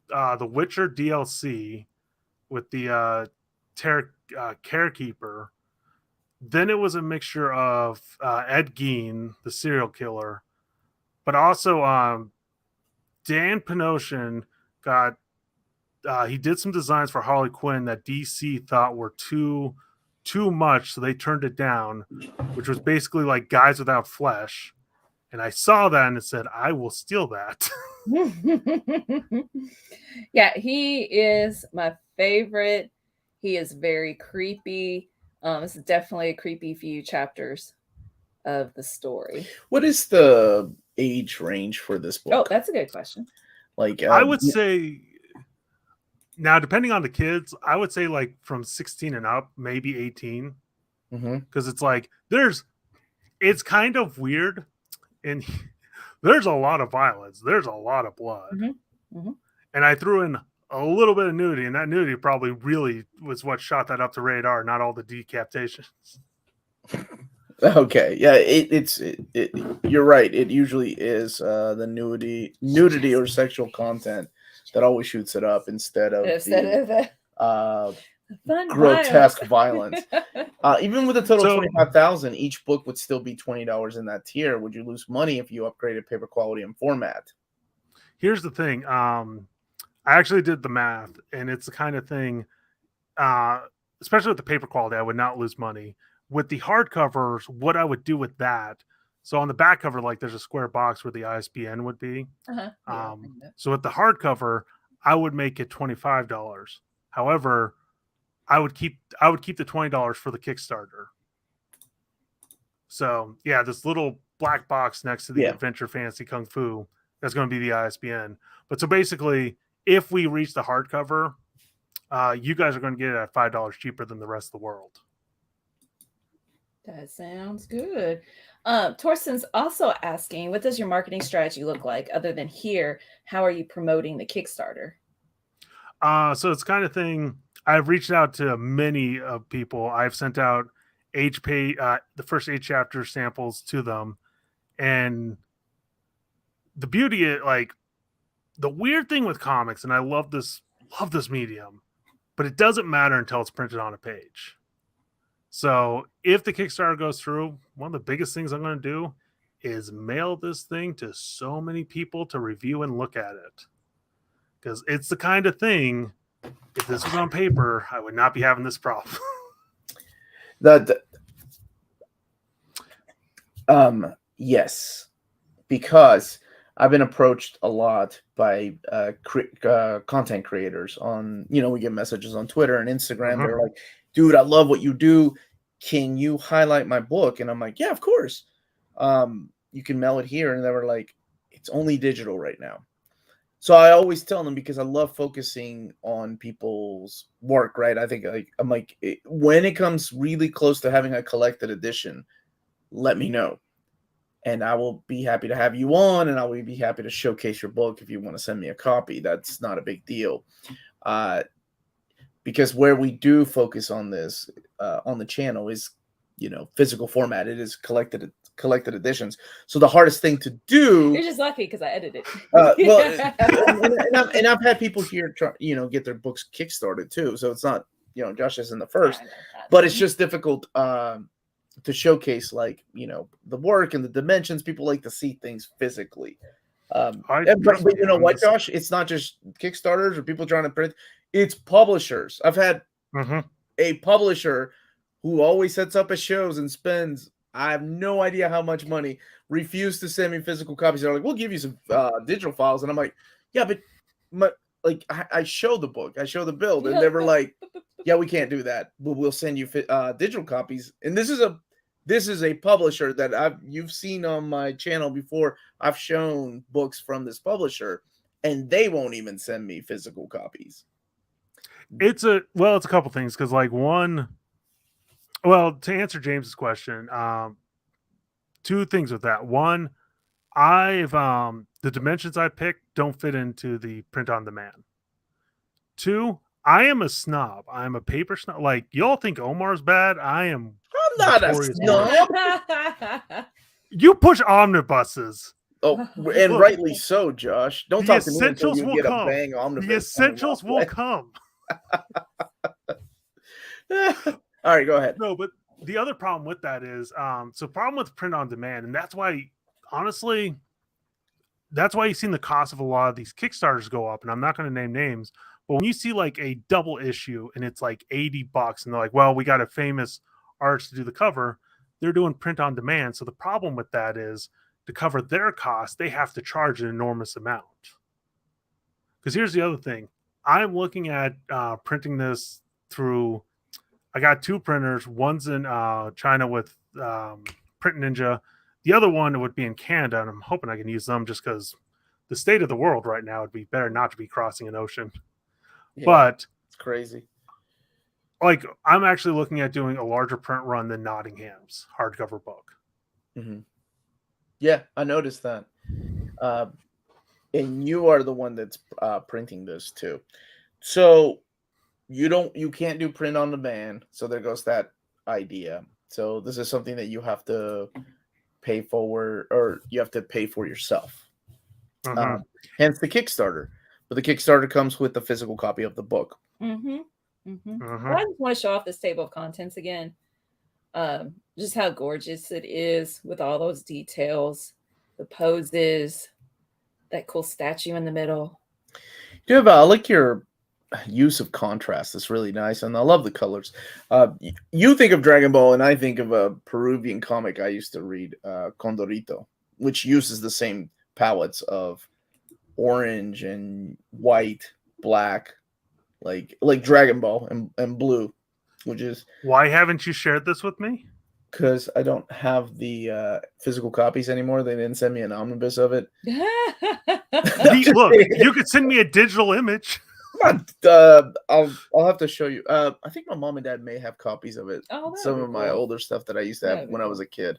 the Witcher DLC with the Carekeeper. Then it was a mixture of Ed Gein, the serial killer, but also Dan Panosian he did some designs for Harley Quinn that DC thought were too much, so they turned it down, which was basically like Guys Without Flesh. And I saw that and it said, I will steal that. Yeah, he is my favorite. He is very creepy. This is definitely a creepy few chapters of the story. What is the age range for this book? Oh, that's a good question. Like I would say now, depending on the kids, I would say like from 16 and up, maybe 18. Because it's like it's kind of weird, and there's a lot of violence. There's a lot of blood. And I threw in a little bit of nudity, and that nudity probably really was what shot that up to radar, not all the decapitations. Okay, yeah, you're right. It usually is the nudity or sexual content that always shoots it up instead of the grotesque violence. Even with a total of 25,000, each book would still be $20 in that tier. Would you lose money if you upgraded paper quality and format? Here's the thing. I actually did the math, and it's the kind of thing, especially with the paper quality, I would not lose money. With the hardcovers, what I would do with that, so on the back cover, like there's a square box where the ISBN would be. So with the hardcover, I would make it $25. However, I would keep the $20 for the Kickstarter. So yeah, this little black box next to the Adventure Fantasy Kung Fu, that's going to be the ISBN. But so basically, if we reach the hardcover, you guys are going to get it at $5 cheaper than the rest of the world. That sounds good. Torsten's also asking, what does your marketing strategy look like other than here? How are you promoting the Kickstarter? So it's kind of thing, I've reached out to many people. I've sent out the first 8 chapter samples to them. And the beauty is, like, the weird thing with comics, and I love this medium, but it doesn't matter until it's printed on a page. So if the Kickstarter goes through, one of the biggest things I'm going to do is mail this thing to so many people to review and look at it. Because it's the kind of thing, if this was on paper, I would not be having this problem. Yes, because I've been approached a lot by content creators on, we get messages on Twitter and Instagram. They're like, dude, I love what you do. Can you highlight my book? And I'm like, yeah, of course. You can mail it here. And they were like, it's only digital right now. So I always tell them, because I love focusing on people's work, right? I think I'm like, when it comes really close to having a collected edition, let me know. And I will be happy to have you on, and I will be happy to showcase your book if you want to send me a copy. That's not a big deal. Because where we do focus on this on the channel is, physical format. It is collected editions. So the hardest thing to do. You're just lucky because I edited. And I've had people here try, get their books kickstarted too. So it's not, Josh isn't the first, but it's just difficult to showcase, like, the work and the dimensions. People like to see things physically. But you know what, Josh? It's not just Kickstarters or people trying to print. It's publishers. I've had Mhm. a publisher who always sets up his shows and spends, I have no idea how much money, refuse to send me physical copies. They're like, we'll give you some digital files. And I'm like, yeah, but like I show the book, I show the build. And they were like, yeah, we can't do that, but we'll send you digital copies. And this is a publisher that you've seen on my channel before. I've shown books from this publisher, and they won't even send me physical copies. It's a couple things, because like one, well, to answer James's question, two things with that. One, I've the dimensions I picked don't fit into the print on demand. Two, I am a snob. I'm a paper snob. Like, y'all think Omar's bad? I am. I'm not a notorious snob. You push omnibuses. Oh, and Look, rightly so, Josh. Don't the talk to me until essentials you will get come. a bang omnibus. The essentials will come. All right, go ahead. No, but the other problem with that is, so problem with print on demand, and that's why, honestly, that's why you've seen the cost of a lot of these Kickstarters go up. And I'm not going to name names, but when you see like a double issue and it's like $80, and they're like, well, we got a famous artist to do the cover, they're doing print on demand. So the problem with that is, to cover their cost, they have to charge an enormous amount. Because here's the other thing. I'm looking at printing this through, I got two printers. One's in China with Print Ninja. The other one would be in Canada, and I'm hoping I can use them just because the state of the world right now would be better not to be crossing an ocean. Yeah, but it's crazy. Like, I'm actually looking at doing a larger print run than Nottingham's hardcover book. Mm-hmm. Yeah, I noticed that. And you are the one that's printing this too. So you can't do print on demand. So there goes that idea. So this is something that you have to pay forward, or you have to pay for yourself. Mm-hmm. Hence the Kickstarter. But the Kickstarter comes with a physical copy of the book. Mm-hmm. Mm-hmm. Mm-hmm. Well, I just want to show off this table of contents again. Just how gorgeous it is with all those details, the poses, that cool statue in the middle. Yeah, I like your use of contrast. It's really nice, and I love the colors. You think of Dragon Ball, and I think of a Peruvian comic I used to read, Condorito, which uses the same palettes of orange and white, black, like Dragon Ball and blue, which is why haven't you shared this with me? Because I don't have the physical copies anymore. They didn't send me an omnibus of it. Look, you could send me a digital image. I'll have to show you. I think my mom and dad may have copies of it. Oh, some of my older stuff that I used to have when I was a kid.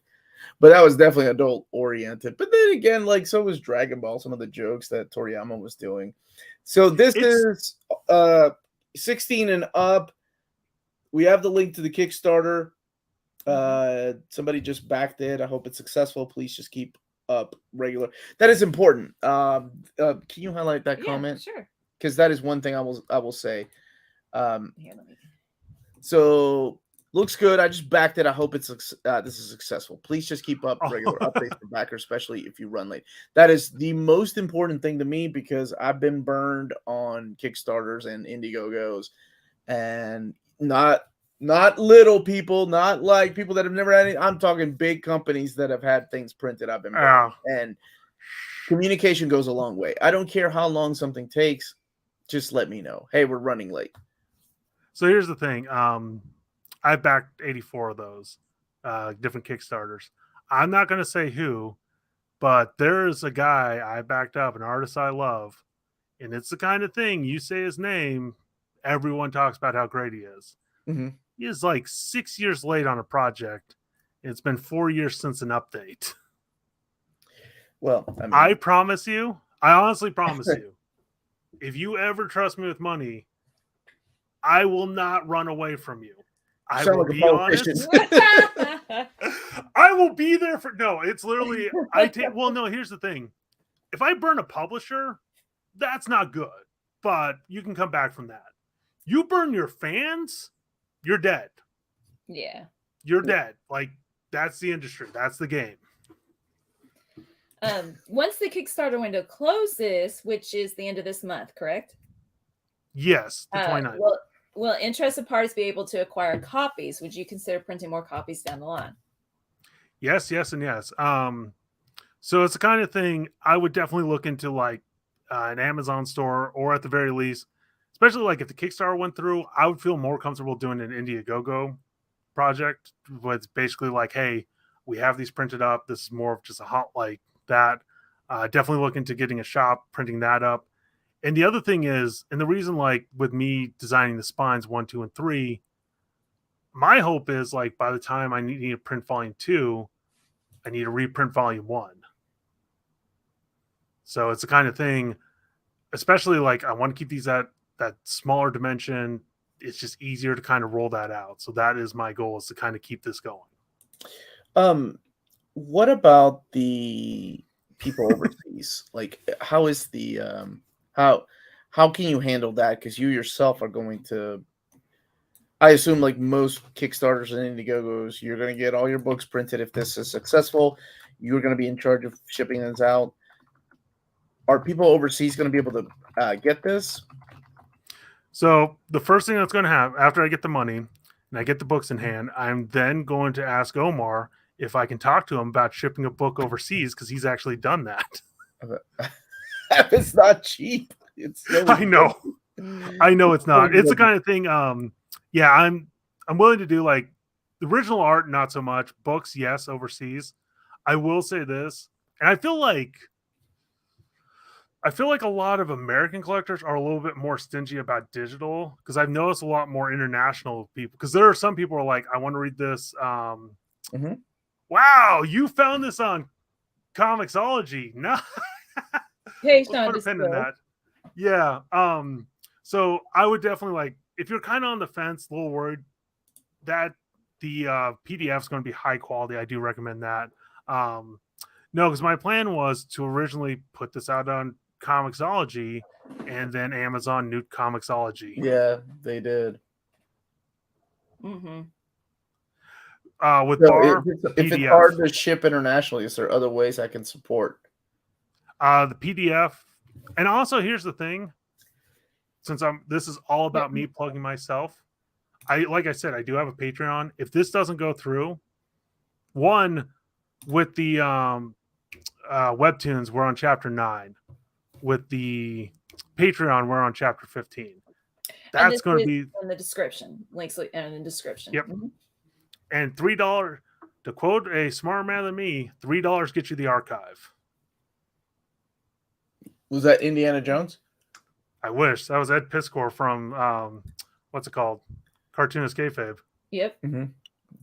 But that was definitely adult oriented. But then again, like, so was Dragon Ball, some of the jokes that Toriyama was doing. So this is 16 and up. We have the link to the Kickstarter. Somebody just backed it. I hope it's successful. Please just keep up regular. That is important. Can you highlight that comment? Sure. Because that is one thing I will say. So looks good. I just backed it. I hope it's this is successful. Please just keep up regular updates for backers, especially if you run late. That is the most important thing to me, because I've been burned on Kickstarters and Indiegogos, and not little people, not like people that have never had any. I'm talking big companies that have had things printed. I've been burned. And communication goes a long way. I don't care how long something takes. Just let me know. Hey, we're running late. So here's the thing. I backed 84 of those different Kickstarters. I'm not going to say who, but there's a guy I backed up, an artist I love, and it's the kind of thing, you say his name, everyone talks about how great he is. Mm-hmm. He is like 6 years late on a project, and it's been 4 years since an update. Well, I promise you, I honestly promise you, if you ever trust me with money, I will not run away from you. I will be honest. I will be there for it's literally here's the thing. If I burn a publisher, that's not good. But you can come back from that. You burn your fans, you're dead. Yeah. You're dead. Like, that's the industry. That's the game. Once the Kickstarter window closes, which is the end of this month, correct? Yes, the 29th. Will interested parties be able to acquire copies? Would you consider printing more copies down the line? Yes, and yes. So it's the kind of thing I would definitely look into, like an Amazon store, or at the very least, especially like if the Kickstarter went through, I would feel more comfortable doing an Indiegogo project. Where it's basically like, hey, we have these printed up. This is more of just a hot like that. Definitely look into getting a shop, printing that up. And the other thing is, and the reason, like with me designing the spines 1, 2, and 3, my hope is like by the time I need to print volume 2, I need to reprint volume 1. So it's the kind of thing, especially like I want to keep these at that smaller dimension. It's just easier to kind of roll that out. So that is my goal, is to kind of keep this going. What about the people overseas? Like, how is the how can you handle that? Because you yourself are going to, I assume, like most Kickstarters and Indiegogos, you're going to get all your books printed. If this is successful, you're going to be in charge of shipping this out. Are people overseas going to be able to get this? So the first thing that's going to happen after I get the money and I get the books in hand, I'm then going to ask Omar if I can talk to him about shipping a book overseas, because he's actually done that. It's not cheap. It's so I know it's not. It's the kind of thing. Yeah, I'm willing to do like the original art, not so much. Books, yes, overseas. I will say this, and I feel like a lot of American collectors are a little bit more stingy about digital, because I've noticed a lot more international people. Because there are some people who are like, I want to read this. Wow, you found this on Comixology. No, Let's put a pin in that. Yeah. So I would definitely, like, if you're kind of on the fence, a little worried that the PDF is going to be high quality, I do recommend that. No, because my plan was to originally put this out on Comixology, and then Amazon nuked Comixology. Yeah, they did. Mm-hmm. With So bar, if it's hard to ship internationally, is there other ways I can support? The PDF, and also here's the thing. Since this is all about me plugging myself, like I said, I do have a Patreon. If this doesn't go through, one, with the webtoons, we're on chapter 9. With the Patreon, we're on chapter 15. That's going to be in the description. Links in the description. Yep. Mm-hmm. And $3, to quote a smarter man than me, $3 gets you the archive. Was that Indiana Jones? I wish. That was Ed Piskor from what's it called? Cartoonist Kayfabe. Yep. Mm-hmm.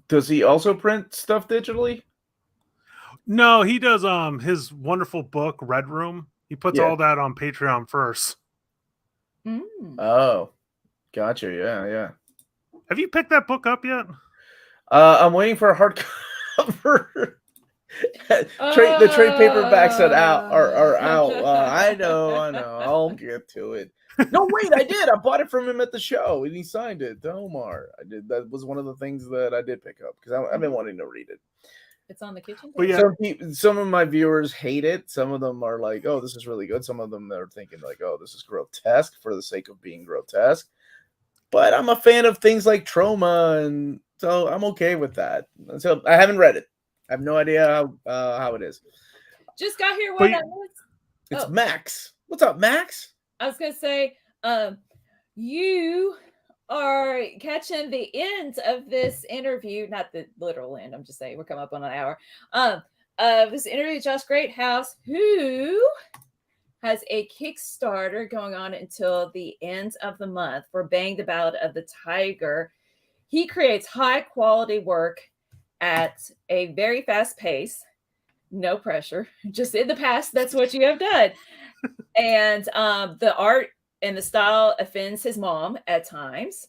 Does he also print stuff digitally? No, he does his wonderful book, Red Room. He puts all that on Patreon first. Mm. Oh, gotcha. Yeah. Have you picked that book up yet? I'm waiting for a hardcover. The trade paperbacks are out. I know. I'll get to it. No, wait, I did. I bought it from him at the show, and he signed it to Omar. I did. That was one of the things that I did pick up, because I've been wanting to read it. It's on the kitchen table. Yeah. Some of my viewers hate it. Some of them are like, "Oh, this is really good." Some of them are thinking like, "Oh, this is grotesque for the sake of being grotesque." But I'm a fan of things like trauma, and so I'm okay with that. So I haven't read it. I have no idea how it is. Just got here when it's Max. What's up, Max? I was gonna say, you are catching the end of this interview, not the literal end. I'm just saying we're coming up on an hour. This interview with Josh Greathouse, who has a Kickstarter going on until the end of the month for Bang the Ballad of the Tiger. He creates high quality work at a very fast pace, no pressure. Just in the past, that's what you have done. And the art and the style offends his mom at times.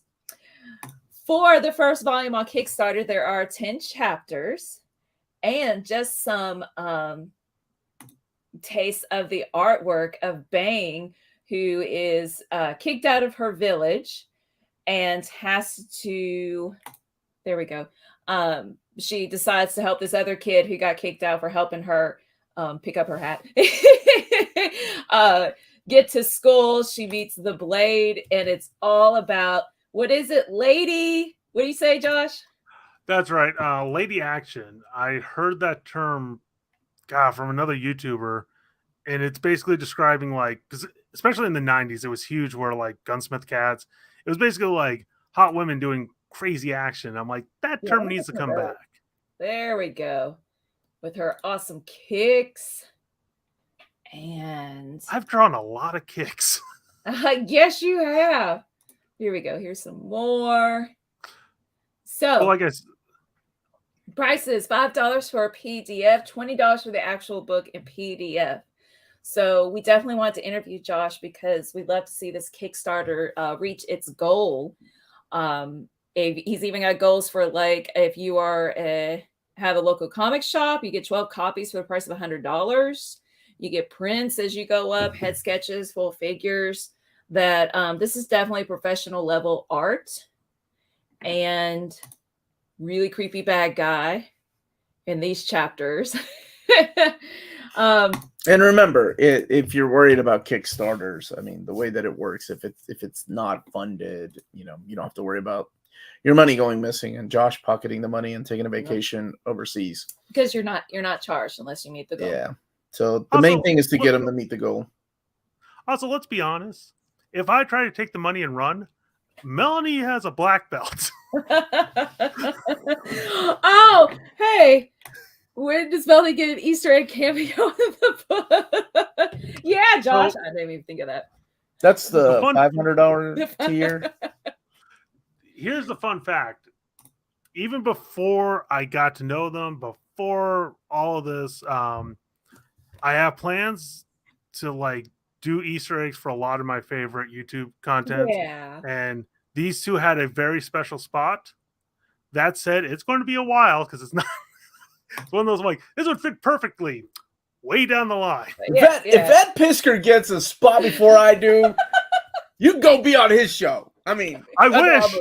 For the first volume on Kickstarter, there are 10 chapters and just some taste of the artwork of Bang, who is kicked out of her village and has to, there we go. She decides to help this other kid who got kicked out for helping her pick up her hat. get to school. She meets the Blade, and it's all about, what is it, lady? What do you say, Josh? That's right. Lady action. I heard that term, God, from another YouTuber, and it's basically describing like, because especially in the 90s, it was huge where like Gunsmith Cats, it was basically like hot women doing crazy action. I'm like, that term needs to come back. There we go. With her awesome kicks. And I've drawn a lot of kicks. Yes, you have. Here we go. Here's some more. So, well, I guess prices $5 for a PDF, $20 for the actual book in PDF. So we definitely want to interview Josh because we'd love to see this Kickstarter reach its goal. He's even got goals for, like, if you are have a local comic shop, you get 12 copies for the price of $100. You get prints as you go up, head sketches, full figures. That this is definitely professional level art, and really creepy bad guy in these chapters. And remember, if you're worried about Kickstarters, I mean, the way that it works, if it's not funded, you don't have to worry about your money going missing and Josh pocketing the money and taking a vacation overseas. Because you're not charged unless you meet the goal. Yeah. So the main thing is to get them to meet the goal. Also, let's be honest. If I try to take the money and run, Melanie has a black belt. Oh, hey. When does Melanie get an Easter egg cameo in the book? Yeah, Josh. I didn't even think of that. That's the $500 tier. Here's the fun fact. Even before I got to know them, before all of this, I have plans to like do Easter eggs for a lot of my favorite YouTube content. Yeah. And these two had a very special spot. That said, it's going to be a while because it's not. It's one of those like, this would fit perfectly way down the line. If Ed Pisker gets a spot before I do, you go be on his show. I mean, I wish.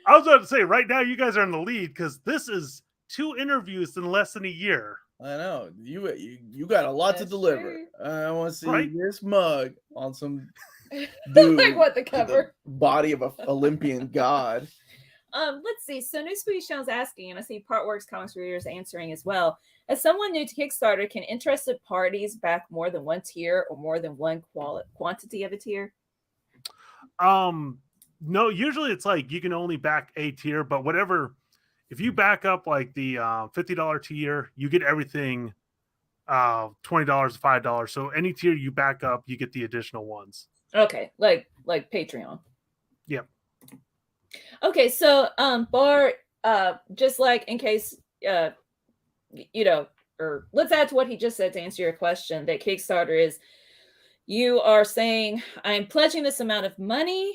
I was about to say, right now you guys are in the lead because this is 2 interviews in less than a year. I know you got a lot to deliver. True. I want to see this mug on some dude like what the cover the body of an Olympian god. Let's see. So New Spooky Shell's asking, and I see Partworks Comics readers answering as well. As someone new to Kickstarter, can interested parties back more than one tier or more than one quantity of a tier? No, usually it's like you can only back a tier, but whatever. If you back up like the $50 tier, you get everything $20, $5. So any tier you back up, you get the additional ones. Okay, like Patreon. Yep. Okay, so Bart, just like in case or let's add to what he just said to answer your question, that Kickstarter is, you are saying, I'm pledging this amount of money.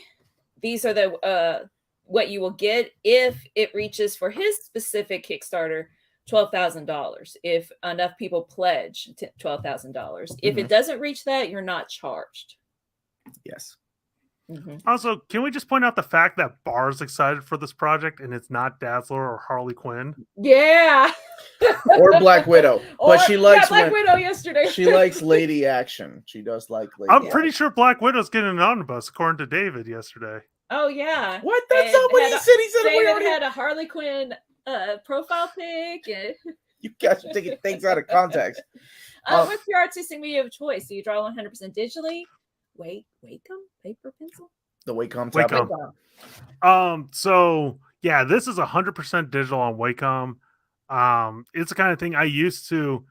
These are the what you will get if it reaches, for his specific Kickstarter, $12,000. If enough people pledge $12,000. If it doesn't reach that, you're not charged. Yes. Mm-hmm. Also, can we just point out the fact that Bar's excited for this project and it's not Dazzler or Harley Quinn? Yeah. Or Black Widow. But she likes Black Widow yesterday. She likes lady action. She does like lady I'm pretty sure Black Widow's getting an omnibus, according to David yesterday. Oh, yeah. What? That's not what he said. He said David we already had a Harley Quinn profile pic. You guys are taking things out of context. What's your artistic medium of choice? Do you draw 100% digitally? Wacom? Paper pencil? The Wacom tablet. So yeah, this is 100% digital on Wacom. It's the kind of thing I used to.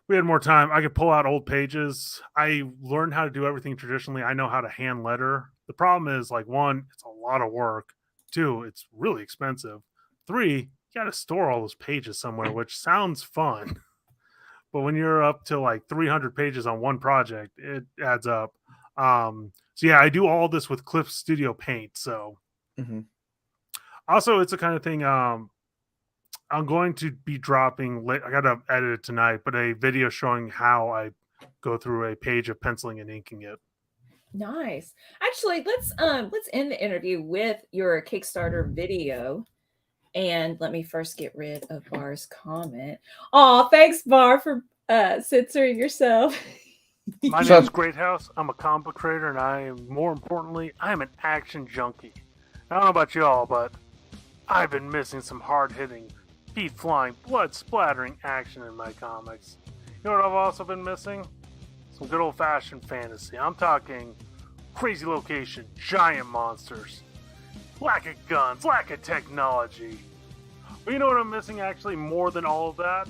We had more time. I could pull out old pages. I learned how to do everything traditionally. I know how to hand letter. The problem is, like, 1, it's a lot of work. 2, it's really expensive. 3, you got to store all those pages somewhere, which sounds fun. But when you're up to like 300 pages on one project, it adds up. So yeah, I do all this with Clip Studio Paint. So also, it's the kind of thing I'm going to be dropping. I got to edit it tonight, but a video showing how I go through a page of penciling and inking it. Nice. Actually, let's end the interview with your Kickstarter video. And let me first get rid of Bar's comment. Oh, thanks, Bar, for censoring yourself. My name is Greathouse. I'm a comic book creator, and I am, more importantly, I am an action junkie. I don't know about y'all, but I've been missing some hard-hitting, feet-flying, blood-splattering action in my comics. You know what I've also been missing? Some good old-fashioned fantasy. I'm talking crazy location, giant monsters, lack of guns, lack of technology. But you know what I'm missing actually more than all of that?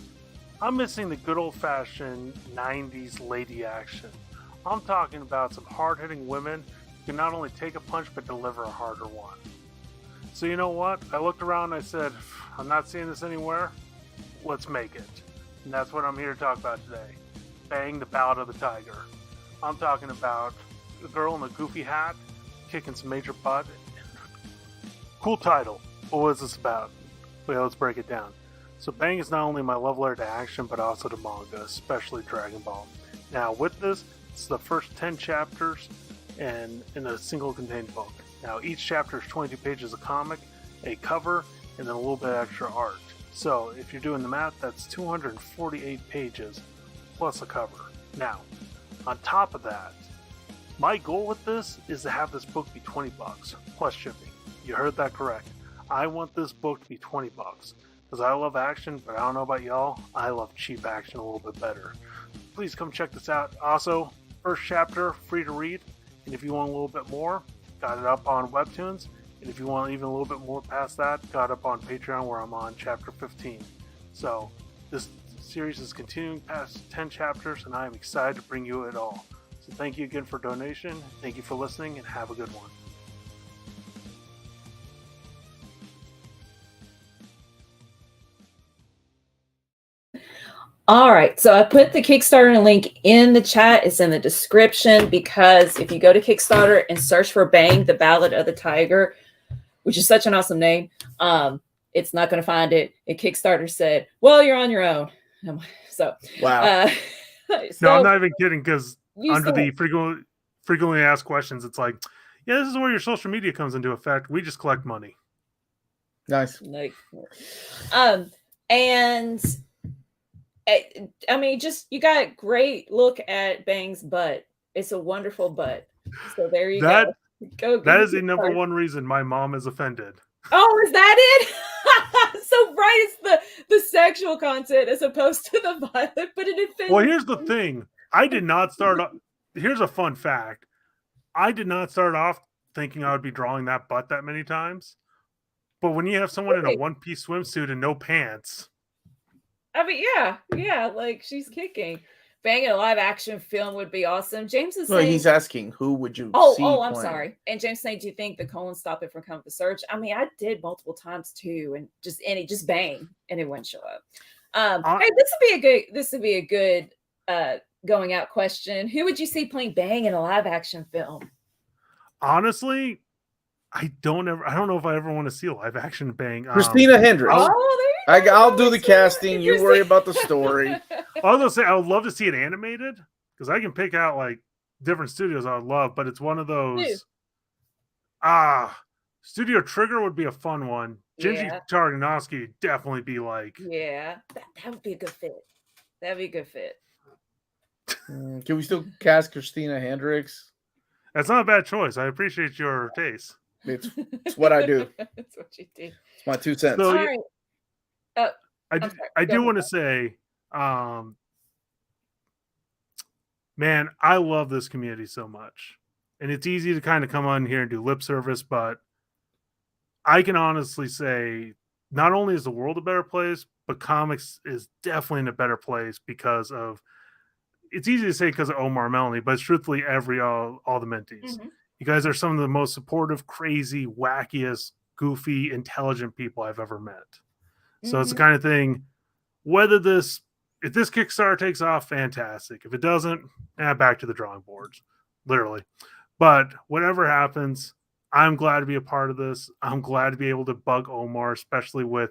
I'm missing the good old-fashioned 90s lady action. I'm talking about some hard-hitting women who can not only take a punch but deliver a harder one. So you know what? I looked around and I said, I'm not seeing this anywhere. Let's make it. And that's what I'm here to talk about today. Bang, the Ballad of the Tiger. I'm talking about a girl in a goofy hat kicking some major butt. Cool title. But what is this about? Well, let's break it down. So Bang is not only my love letter to action, but also to manga, especially Dragon Ball. Now with this, it's the first 10 chapters and in a single contained book. Now each chapter is 22 pages of comic, a cover, and then a little bit of extra art. So if you're doing the math, that's 248 pages plus a cover. Now, on top of that, my goal with this is to have this book be $20 plus shipping. You heard that correct. I want this book to be $20 because I love action, but I don't know about y'all. I love cheap action a little bit better. Please come check this out. Also, first chapter, free to read. And if you want a little bit more, got it up on Webtoons. And if you want even a little bit more past that, got up on Patreon where I'm on chapter 15. So this series is continuing past 10 chapters, and I am excited to bring you it all. So thank you again for donation. Thank you for listening, and have a good one. All right, so I put the Kickstarter link in the chat. It's in the description because if you go to Kickstarter and search for Bang, the Ballad of the Tiger, which is such an awesome name, it's not going to find it. And Kickstarter said, well, you're on your own. So, wow. No, I'm not even kidding, because under the frequently asked questions, it's like, yeah, this is where your social media comes into effect. We just collect money. Nice. And I mean, just you got great look at Bang's butt. It's a wonderful butt. So there you go. That is the number one reason my mom is offended. Oh, is that it? So right, it's the sexual content as opposed to the violent, but it offends. Well, here's the thing. I did not start off. Here's a fun fact. I did not start off thinking I would be drawing that butt that many times. But when you have someone in a one-piece swimsuit and no pants. I mean, yeah, like she's kicking. Bang in a live action film would be awesome. James is saying, he's asking who would you see I'm playing? sorry. And James saying, do you think the colon stop it from coming to search? I mean, I did multiple times too, and just Bang, and it wouldn't show up. Hey, this would be a good going out question. Who would you see playing Bang in a live action film? Honestly, I don't know if I ever want to see a live action Bang. Christina Hendricks. I'll do the casting. You worry about the story. I was gonna say I would love to see it animated because I can pick out like different studios I would love, but it's one of those. Studio Trigger would be a fun one. Genji Tartanovsky would definitely be like. Yeah, that would be a good fit. That'd be a good fit. Can we still cast Christina Hendricks? That's not a bad choice. I appreciate your taste. It's what I do. That's what you do. It's my 2 cents. So, all right. I do want to say, man, I love this community so much. And it's easy to kind of come on here and do lip service, but I can honestly say not only is the world a better place, but comics is definitely in a better place because of, it's easy to say because of Omar and Melanie, but it's truthfully all the mentees. Mm-hmm. You guys are some of the most supportive, crazy, wackiest, goofy, intelligent people I've ever met. So it's the kind of thing, if this Kickstarter takes off, fantastic. If it doesn't, back to the drawing boards, literally. But whatever happens, I'm glad to be a part of this. I'm glad to be able to bug Omar, especially with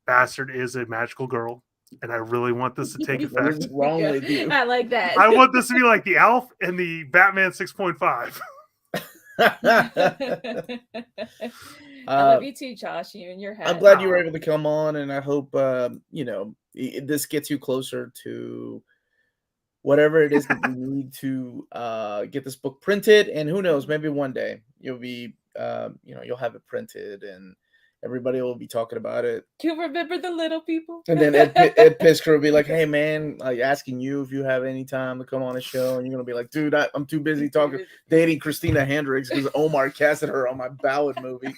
Bastard is a magical girl. And I really want this to take effect. What is wrong with you? I like that. I want this to be like the Elf and the Batman 6.5. I love you too, Josh. You and your hat. I'm glad you were able to come on, and I hope this gets you closer to whatever it is that you need to get this book printed. And who knows, maybe one day you'll be, you'll have it printed and everybody will be talking about it. You remember the little people? And then Ed Pisker will be like, hey, man, like asking you if you have any time to come on a show. And you're going to be like, dude, I'm too busy dating Christina Hendricks because Omar casted her on my Ballad movie.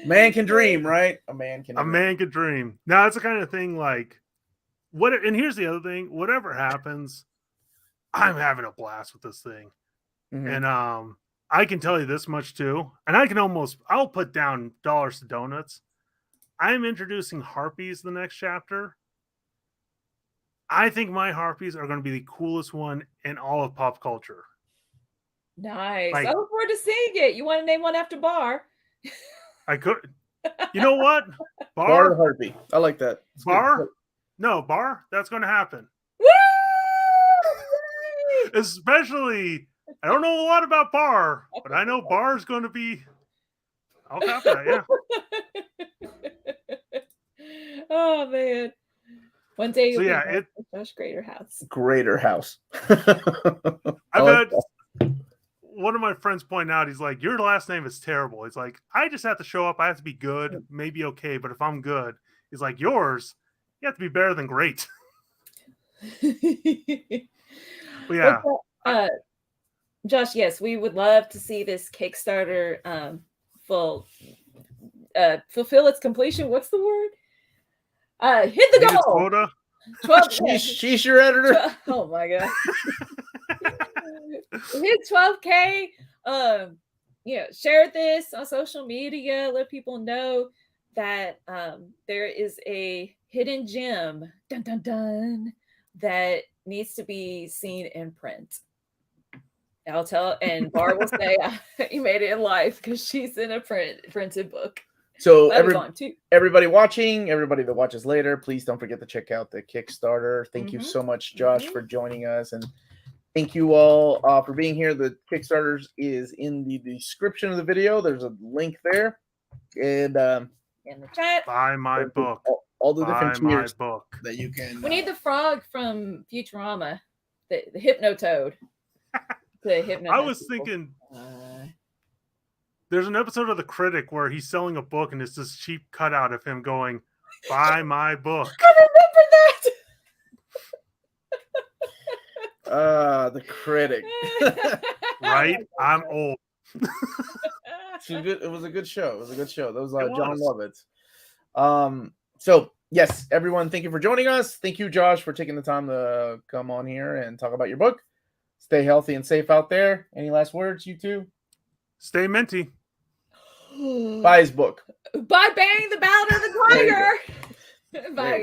Man can dream, right? A man can dream. Now, it's the kind of thing like, and here's the other thing, whatever happens, I'm having a blast with this thing. Mm-hmm. And I can tell you this much too, and I'll put down dollars to donuts. I'm introducing Harpies the next chapter. I think my Harpies are going to be the coolest one in all of pop culture. Nice. I look forward to seeing it. You want to name one after Bar? I could. You know what? Bar Harpy. I like that. It's Bar? good. No, Bar. That's going to happen. Woo! Especially, I don't know a lot about Bar, but I know Bar is going to be. I'll copy that. Yeah. Oh man. One day you'll be Josh Greathouse. Greathouse. I've had one of my friends point out, he's like, your last name is terrible. He's like, I just have to show up. I have to be good, maybe okay, but if I'm good, he's like, yours, you have to be better than great. But yeah. Josh, yes, we would love to see this Kickstarter fulfill its completion. What's the word? Hit the goal. Quota. 12. She's your editor. 12, oh my god. Hit 12K. Share this on social media. Let people know that there is a hidden gem, dun dun dun, that needs to be seen in print. I'll tell, and Bar will say you made it in life because she's in a printed book. So everybody watching, everybody that watches later, please don't forget to check out the Kickstarter. Thank you so much, Josh, for joining us, and thank you all for being here. The Kickstarter is in the description of the video. There's a link there, and in the chat. Buy my book. All the different tiers book that you can. We need the frog from Futurama, the Hypnotoad. I was thinking. There's an episode of The Critic where he's selling a book and it's this cheap cutout of him going, buy my book. I remember that. The Critic. Right? I'm old. It was a good show. It was a good show. That was John Lovitz. So, yes, everyone, thank you for joining us. Thank you, Josh, for taking the time to come on here and talk about your book. Stay healthy and safe out there. Any last words, you two? Stay minty. Buy his book. Buy Bang the Ballad of the Tiger. Bye, guys.